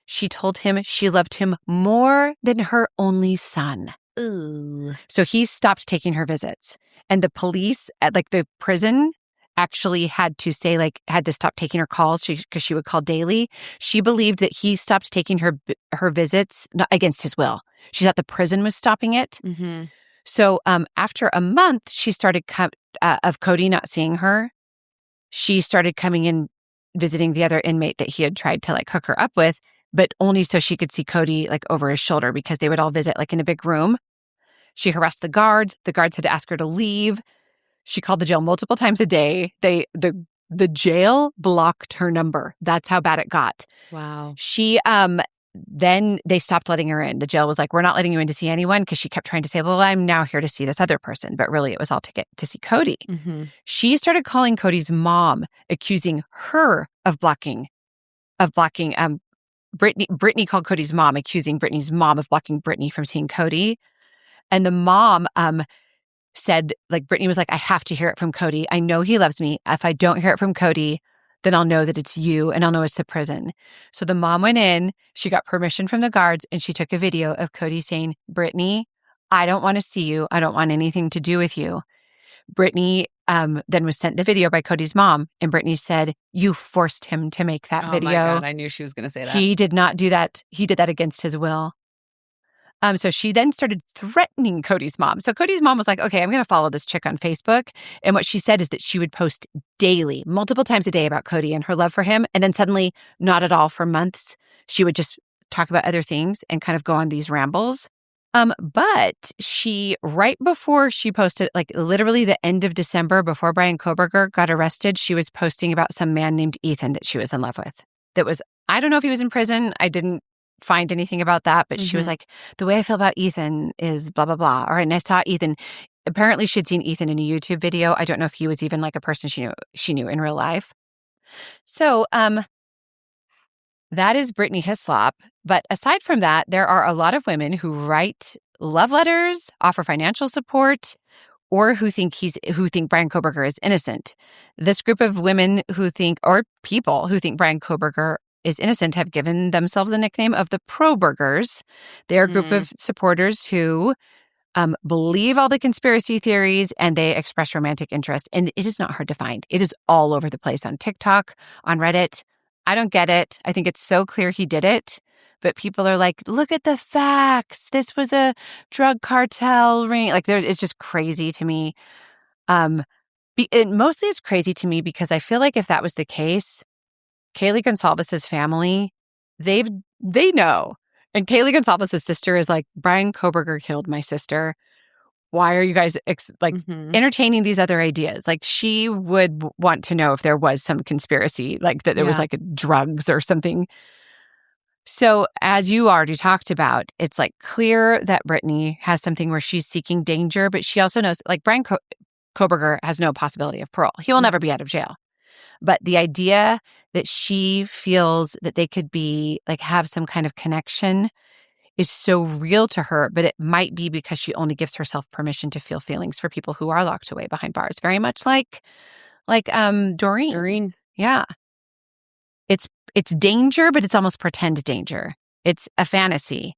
She told him she loved him more than her only son. Ooh. So he stopped taking her visits. And the police at like the prison actually had to stop taking her calls because she would call daily. She believed that he stopped taking her visits against his will. She thought the prison was stopping it. Mm-hmm. So after a month, she started of Cody not seeing her. She started coming in, visiting the other inmate that he had tried to like hook her up with, but only so she could see Cody like over his shoulder because they would all visit like in a big room. She harassed the guards. The guards had to ask her to leave. She called the jail multiple times a day. The jail blocked her number. That's how bad it got. Wow. She then they stopped letting her in. The jail was like, we're not letting you in to see anyone, because she kept trying to say, well, I'm now here to see this other person. But really it was all to get to see Cody. Mm-hmm. She started calling Cody's mom, accusing her of blocking Brittany called Cody's mom, accusing Brittany's mom of blocking Brittany from seeing Cody. And the mom said, like, Brittany was like, I have to hear it from Cody. I know he loves me. If I don't hear it from Cody, then I'll know that it's you and I'll know it's the prison. So the mom went in, she got permission from the guards, and she took a video of Cody saying, Brittany, I don't want to see you. I don't want anything to do with you. Brittany then was sent the video by Cody's mom, and Brittany said, you forced him to make that video. Oh my God, I knew she was going to say that. He did not do that. He did that against his will. So she then started threatening Cody's mom. So Cody's mom was like, okay, I'm going to follow this chick on Facebook. And what she said is that she would post daily, multiple times a day, about Cody and her love for him. And then suddenly, not at all for months, she would just talk about other things and kind of go on these rambles. But she, right before she posted, like literally the end of December, before Brian Kohberger got arrested, she was posting about some man named Ethan that she was in love with. That was, I don't know if he was in prison. I didn't find anything about that, but she was like, the way I feel about Ethan is blah, blah, blah. All right, and I saw Ethan. Apparently she'd seen Ethan in a YouTube video. I don't know if he was even like a person she knew in real life. So that is Brittany Hislop. But aside from that, there are a lot of women who write love letters, offer financial support, or who think Brian Kohberger is innocent. This group of women or people who think Brian Kohberger is innocent have given themselves a nickname of the Pro-Burgers. They are a group of supporters who believe all the conspiracy theories, and they express romantic interest. And it is not hard to find. It is all over the place on TikTok, on Reddit. I don't get it. I think it's so clear he did it. But people are like, look at the facts. This was a drug cartel ring. Like, it's just crazy to me. Mostly it's crazy to me because I feel like if that was the case, Kaylee Gonsalves's family, they know. And Kaylee Gonsalves's sister is like, Brian Kohberger killed my sister. Why are you guys entertaining these other ideas? Like, she would want to know if there was some conspiracy, like that there was like drugs or something. So as you already talked about, it's like clear that Brittany has something where she's seeking danger, but she also knows, like, Brian Kohberger has no possibility of parole. He will never be out of jail. But the idea that she feels that they could be, like, have some kind of connection is so real to her, but it might be because she only gives herself permission to feel feelings for people who are locked away behind bars. Very much like Doreen. Doreen. Yeah. It's danger, but it's almost pretend danger. It's a fantasy.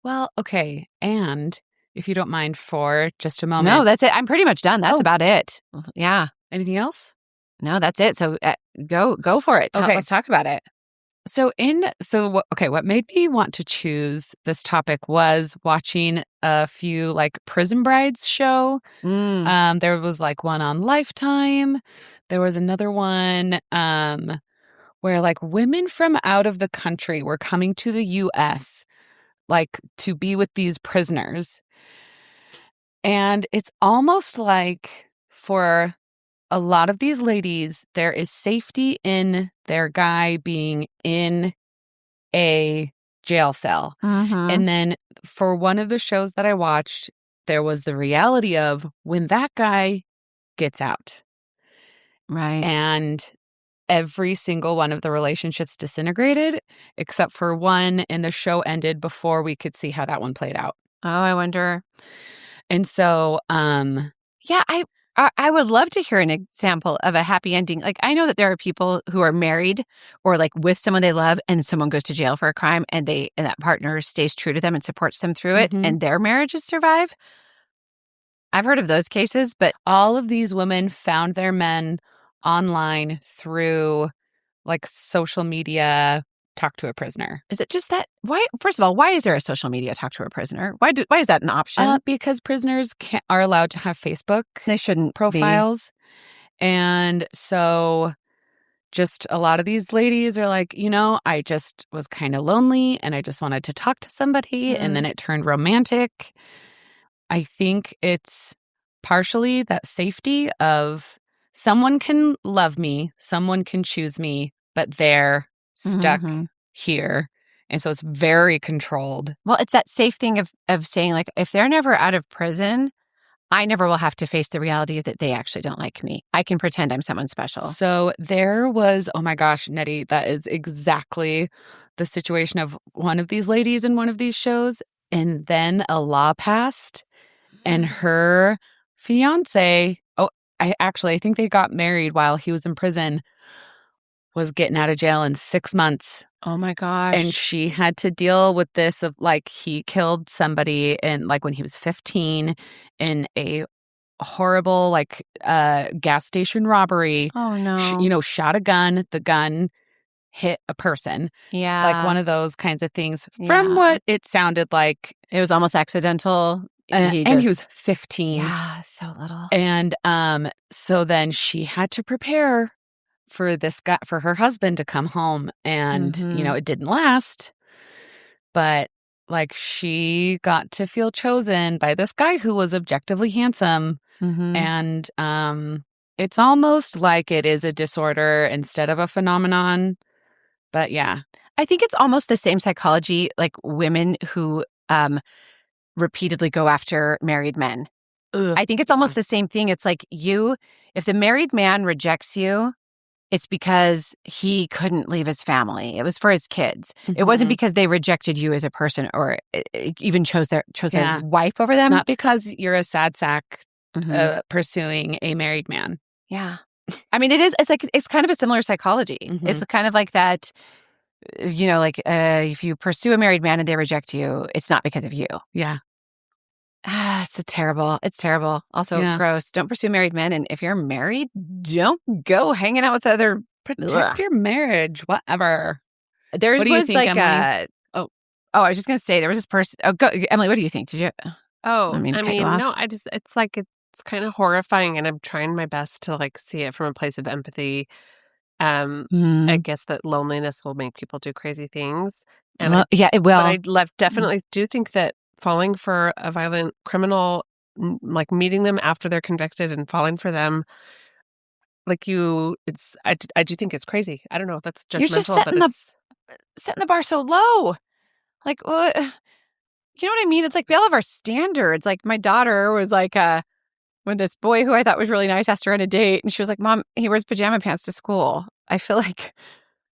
Well, okay. And if you don't mind for just a moment. No, that's it. I'm pretty much done. That's about it. Yeah. Anything else? No, that's it. So go for it. Okay. Let's talk about it. What made me want to choose this topic was watching a few like Prison Brides show. There was like one on Lifetime. There was another one where like women from out of the country were coming to the US like to be with these prisoners. And it's almost like for a lot of these ladies, there is safety in their guy being in a jail cell. Mm-hmm. And then for one of the shows that I watched, there was the reality of when that guy gets out. Right. And every single one of the relationships disintegrated, except for one, and the show ended before we could see how that one played out. Oh, I wonder. And so, yeah, I would love to hear an example of a happy ending. Like, I know that there are people who are married or like with someone they love and someone goes to jail for a crime and that partner stays true to them and supports them through it and their marriages survive. I've heard of those cases, but all of these women found their men online through like social media. Talk to a prisoner. is it just that? Why? First of all, why is there a social media talk to a prisoner? Why is that an option? Because prisoners are allowed to have Facebook They shouldn't profiles. And so just a lot of these ladies are like, I just was kind of lonely and I just wanted to talk to somebody. And then it turned romantic. I think it's partially that safety of someone can love me, someone can choose me, but they're stuck here. And so it's very controlled. Well, it's that safe thing of saying, like, if they're never out of prison, I never will have to face the reality that they actually don't like me. I can pretend I'm someone special. So there was, oh my gosh, Nettie, that is exactly the situation of one of these ladies in one of these shows. And then a law passed and her fiance, I think they got married while he was in prison, was getting out of jail in 6 months. Oh my gosh. And she had to deal with this of like he killed somebody in like when he was 15 in a horrible like gas station robbery. Oh no. Shot a gun. The gun hit a person. Yeah. Like one of those kinds of things. From what it sounded like. It was almost accidental. And he was 15. Yeah, so little. And so then she had to prepare for this guy, for her husband to come home. And, it didn't last. But like she got to feel chosen by this guy who was objectively handsome. And it's almost like it is a disorder instead of a phenomenon. But yeah. I think it's almost the same psychology, like women who repeatedly go after married men. Ugh. I think it's almost the same thing. It's like if the married man rejects you, it's because he couldn't leave his family. It was for his kids. It wasn't because they rejected you as a person or even chose their wife over them. It's not because you're a sad sack pursuing a married man. Yeah. I mean, it's kind of a similar psychology. It's kind of like that, if you pursue a married man and they reject you, it's not because of you. Yeah. It's terrible. Also gross. Don't pursue married men. And if you're married, don't go hanging out with other. Protect your marriage, whatever. What do you think, like Emily? I was just going to say there was this person. Oh, go, Emily. What do you think? Did you? I mean, no. It's like it's kind of horrifying, and I'm trying my best to like see it from a place of empathy. I guess that loneliness will make people do crazy things, and it will. But I definitely do think that falling for a violent criminal, like meeting them after they're convicted and falling for them, I do think it's crazy. I don't know if that's judgmental. You're just setting the bar so low. Like, well, you know what I mean? It's like we all have our standards. Like my daughter was like, when this boy who I thought was really nice asked her on a date, and she was like, "Mom, he wears pajama pants to school. I feel like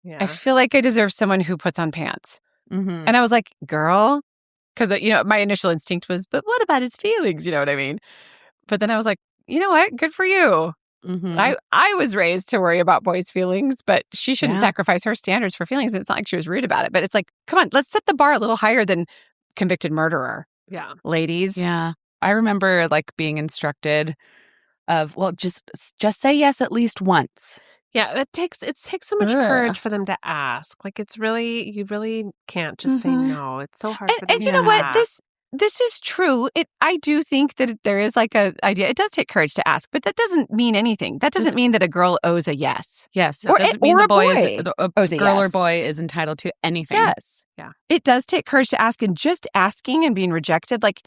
I deserve someone who puts on pants." And I was like, "Girl," because my initial instinct was, "But what about his feelings?" You know what I mean? But then I was like, "You know what? Good for you." I was raised to worry about boys' feelings, but she shouldn't sacrifice her standards for feelings. And it's not like she was rude about it, but it's like, come on, let's set the bar a little higher than convicted murderer. Yeah, ladies. Yeah. I remember like being instructed of, well, just say yes at least once. Yeah, it takes so much courage for them to ask. Like you really can't just say no. It's so hard for them. And you know what? this is true. I do think that there is like a idea. It does take courage to ask, but that doesn't mean anything. That doesn't mean that a girl owes a yes. Yes. It Or doesn't mean a the boy owes a girl or yes. boy is entitled to anything. Yes. Yeah. It does take courage to ask, and just asking and being rejected. Like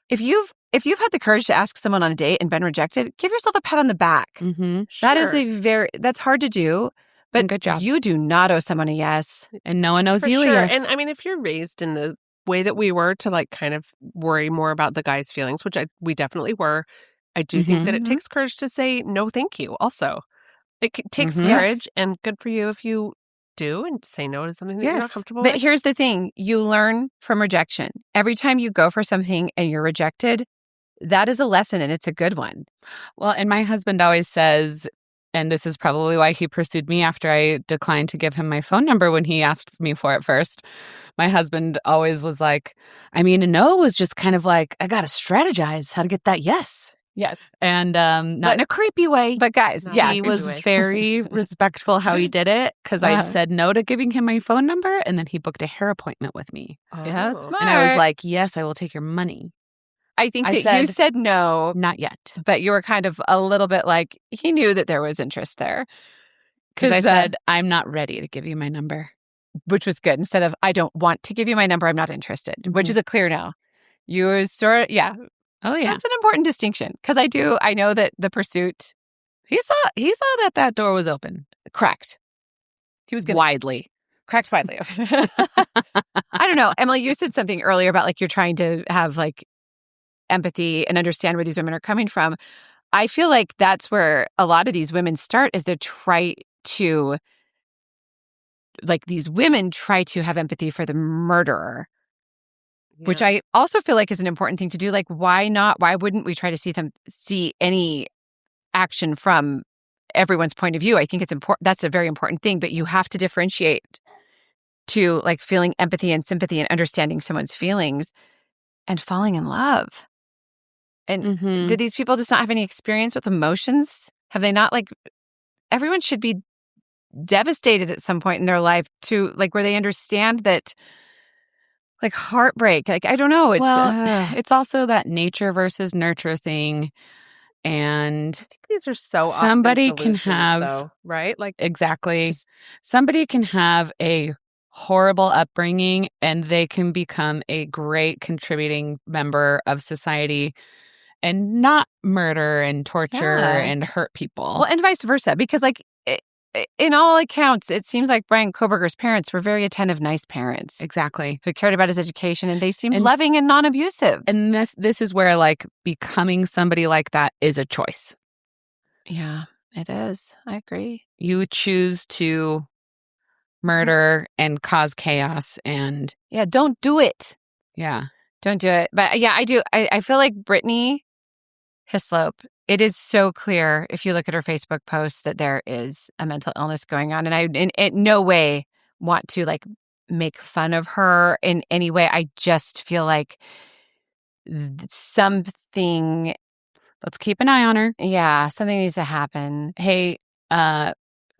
if you've had the courage to ask someone on a date and been rejected, give yourself a pat on the back. Mm-hmm. That is that's hard to do. But good job. You do not owe someone a yes. And no one owes For you sure. a yes. And I mean, if you're raised in the way that we were to like kind of worry more about the guy's feelings, which we definitely were, I do think that it takes courage to say no thank you also. It takes courage, and good for you if you do and say no to something that you're not comfortable with. But here's the thing. You learn from rejection. Every time you go for something and you're rejected, that is a lesson, and it's a good one. Well, and my husband always says, and this is probably why he pursued me after I declined to give him my phone number when he asked me for it first. My husband always was like, I mean, a no was just kind of like, I got to strategize how to get that yes. Yes. And not in a creepy way. But guys, he was very respectful how he did it, because I said no to giving him my phone number, and then he booked a hair appointment with me. Yeah, smart. And I was like, yes, I will take your money. I think that you said no. Not yet. But you were kind of a little bit like, he knew that there was interest there. Because I said, I'm not ready to give you my number. Which was good. Instead of, I don't want to give you my number, I'm not interested. Which is a clear no. You were sort of, yeah. Oh, yeah. That's an important distinction. Because I know that the pursuit. He saw that door was open. Cracked. He was cracked widely. I don't know. Emily, you said something earlier about like you're trying to have like empathy and understand where these women are coming from. I feel like that's where a lot of these women start, is these women try to have empathy for the murderer, which I also feel like is an important thing to do. Like, why wouldn't we try to see any action from everyone's point of view? I think it's important. That's a very important thing, but you have to differentiate to like feeling empathy and sympathy and understanding someone's feelings and falling in love. And did these people just not have any experience with emotions? Have they not, like, everyone should be devastated at some point in their life to, like, where they understand that, like, heartbreak. Like, I don't know. It's also that nature versus nurture thing. And these are so somebody often can have, though, right? Like, exactly. Somebody can have a horrible upbringing and they can become a great contributing member of society and not murder and torture and hurt people. Well, and vice versa. Because, like, in all accounts, it seems like Brian Kohberger's parents were very attentive, nice parents. Exactly. Who cared about his education, and they seemed loving and non-abusive. And this is where, like, becoming somebody like that is a choice. Yeah, it is. I agree. You choose to murder and cause chaos and... Yeah, don't do it. Yeah. Don't do it. But yeah, I do. I feel like Brittany Hislop, it is so clear if you look at her Facebook posts that there is a mental illness going on. And I in no way want to like make fun of her in any way. I just feel like something... Let's keep an eye on her. Yeah, something needs to happen. Hey,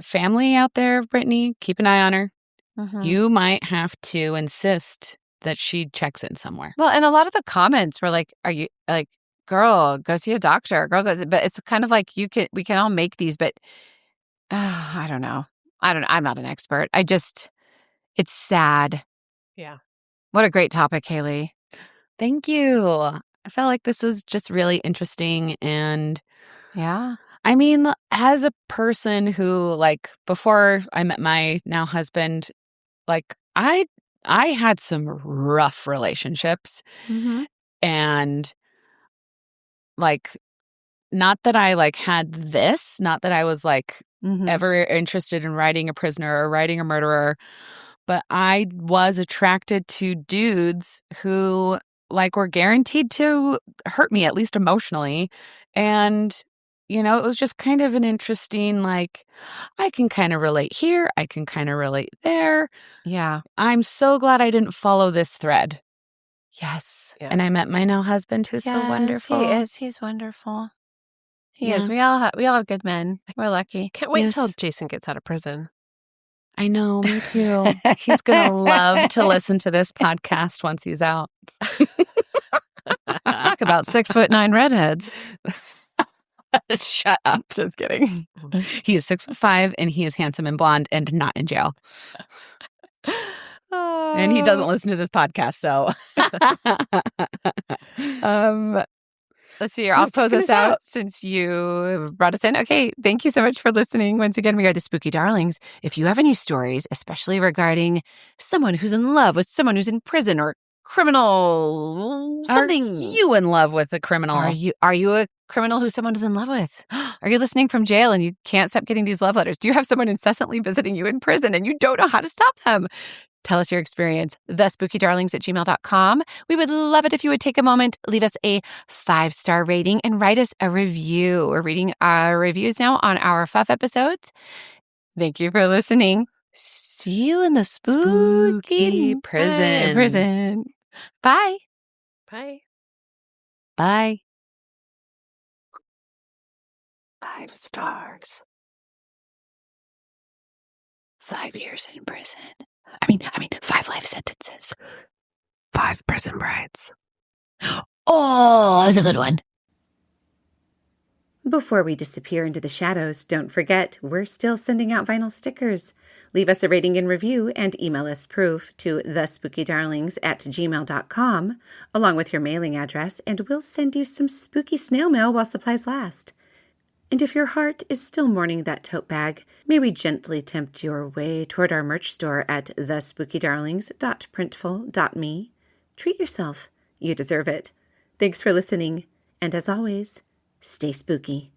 family out there of Brittany, keep an eye on her. Mm-hmm. You might have to insist that she checks in somewhere. Well, and a lot of the comments were like, "Are you like, girl, go see a doctor, girl, go." But it's kind of like we can all make these, but I don't know. I'm not an expert. It's sad. Yeah. What a great topic, Haley. Thank you. I felt like this was just really interesting. And yeah, I mean, as a person who, like, before I met my now husband, like, I had some rough relationships. Mm-hmm. And, like, not that I, like, had this, not that I was, like, ever interested in writing a prisoner or writing a murderer, but I was attracted to dudes who, like, were guaranteed to hurt me, at least emotionally. And, you know, it was just kind of an interesting, like, I can kind of relate here. I can kind of relate there. Yeah. I'm so glad I didn't follow this thread. Yes. Yeah. And I met my now husband, who's so wonderful. He is. He's wonderful. He is. We all have good men. We're lucky. Can't wait until Jason gets out of prison. I know, me too. He's going to love to listen to this podcast once he's out. Talk about 6'9" redheads. Shut up. Just kidding. He is 6'5" and he is handsome and blonde and not in jail. And he doesn't listen to this podcast, so. Let's see here. I'll close us out since you brought us in. Okay. Thank you so much for listening. Once again, we are the Spooky Darlings. If you have any stories, especially regarding someone who's in love with someone who's in prison or criminal, something. Are you in love with a criminal? Are you a criminal who someone is in love with? Are you listening from jail and you can't stop getting these love letters? Do you have someone incessantly visiting you in prison and you don't know how to stop them? Tell us your experience. thespookydarlings@gmail.com. We would love it if you would take a moment, leave us a 5-star rating, and write us a review. We're reading our reviews now on our FUF episodes. Thank you for listening. See you in the spooky prison. Bye. Bye. Bye. 5 stars. 5 years in prison. I mean, 5 life sentences. 5 prison brides. Oh, that was a good one. Before we disappear into the shadows, don't forget, we're still sending out vinyl stickers. Leave us a rating and review and email us proof to thespookydarlings@gmail.com along with your mailing address, and we'll send you some spooky snail mail while supplies last. And if your heart is still mourning that tote bag, may we gently tempt your way toward our merch store at thespookydarlings.printful.me. Treat yourself. You deserve it. Thanks for listening. And as always, stay spooky.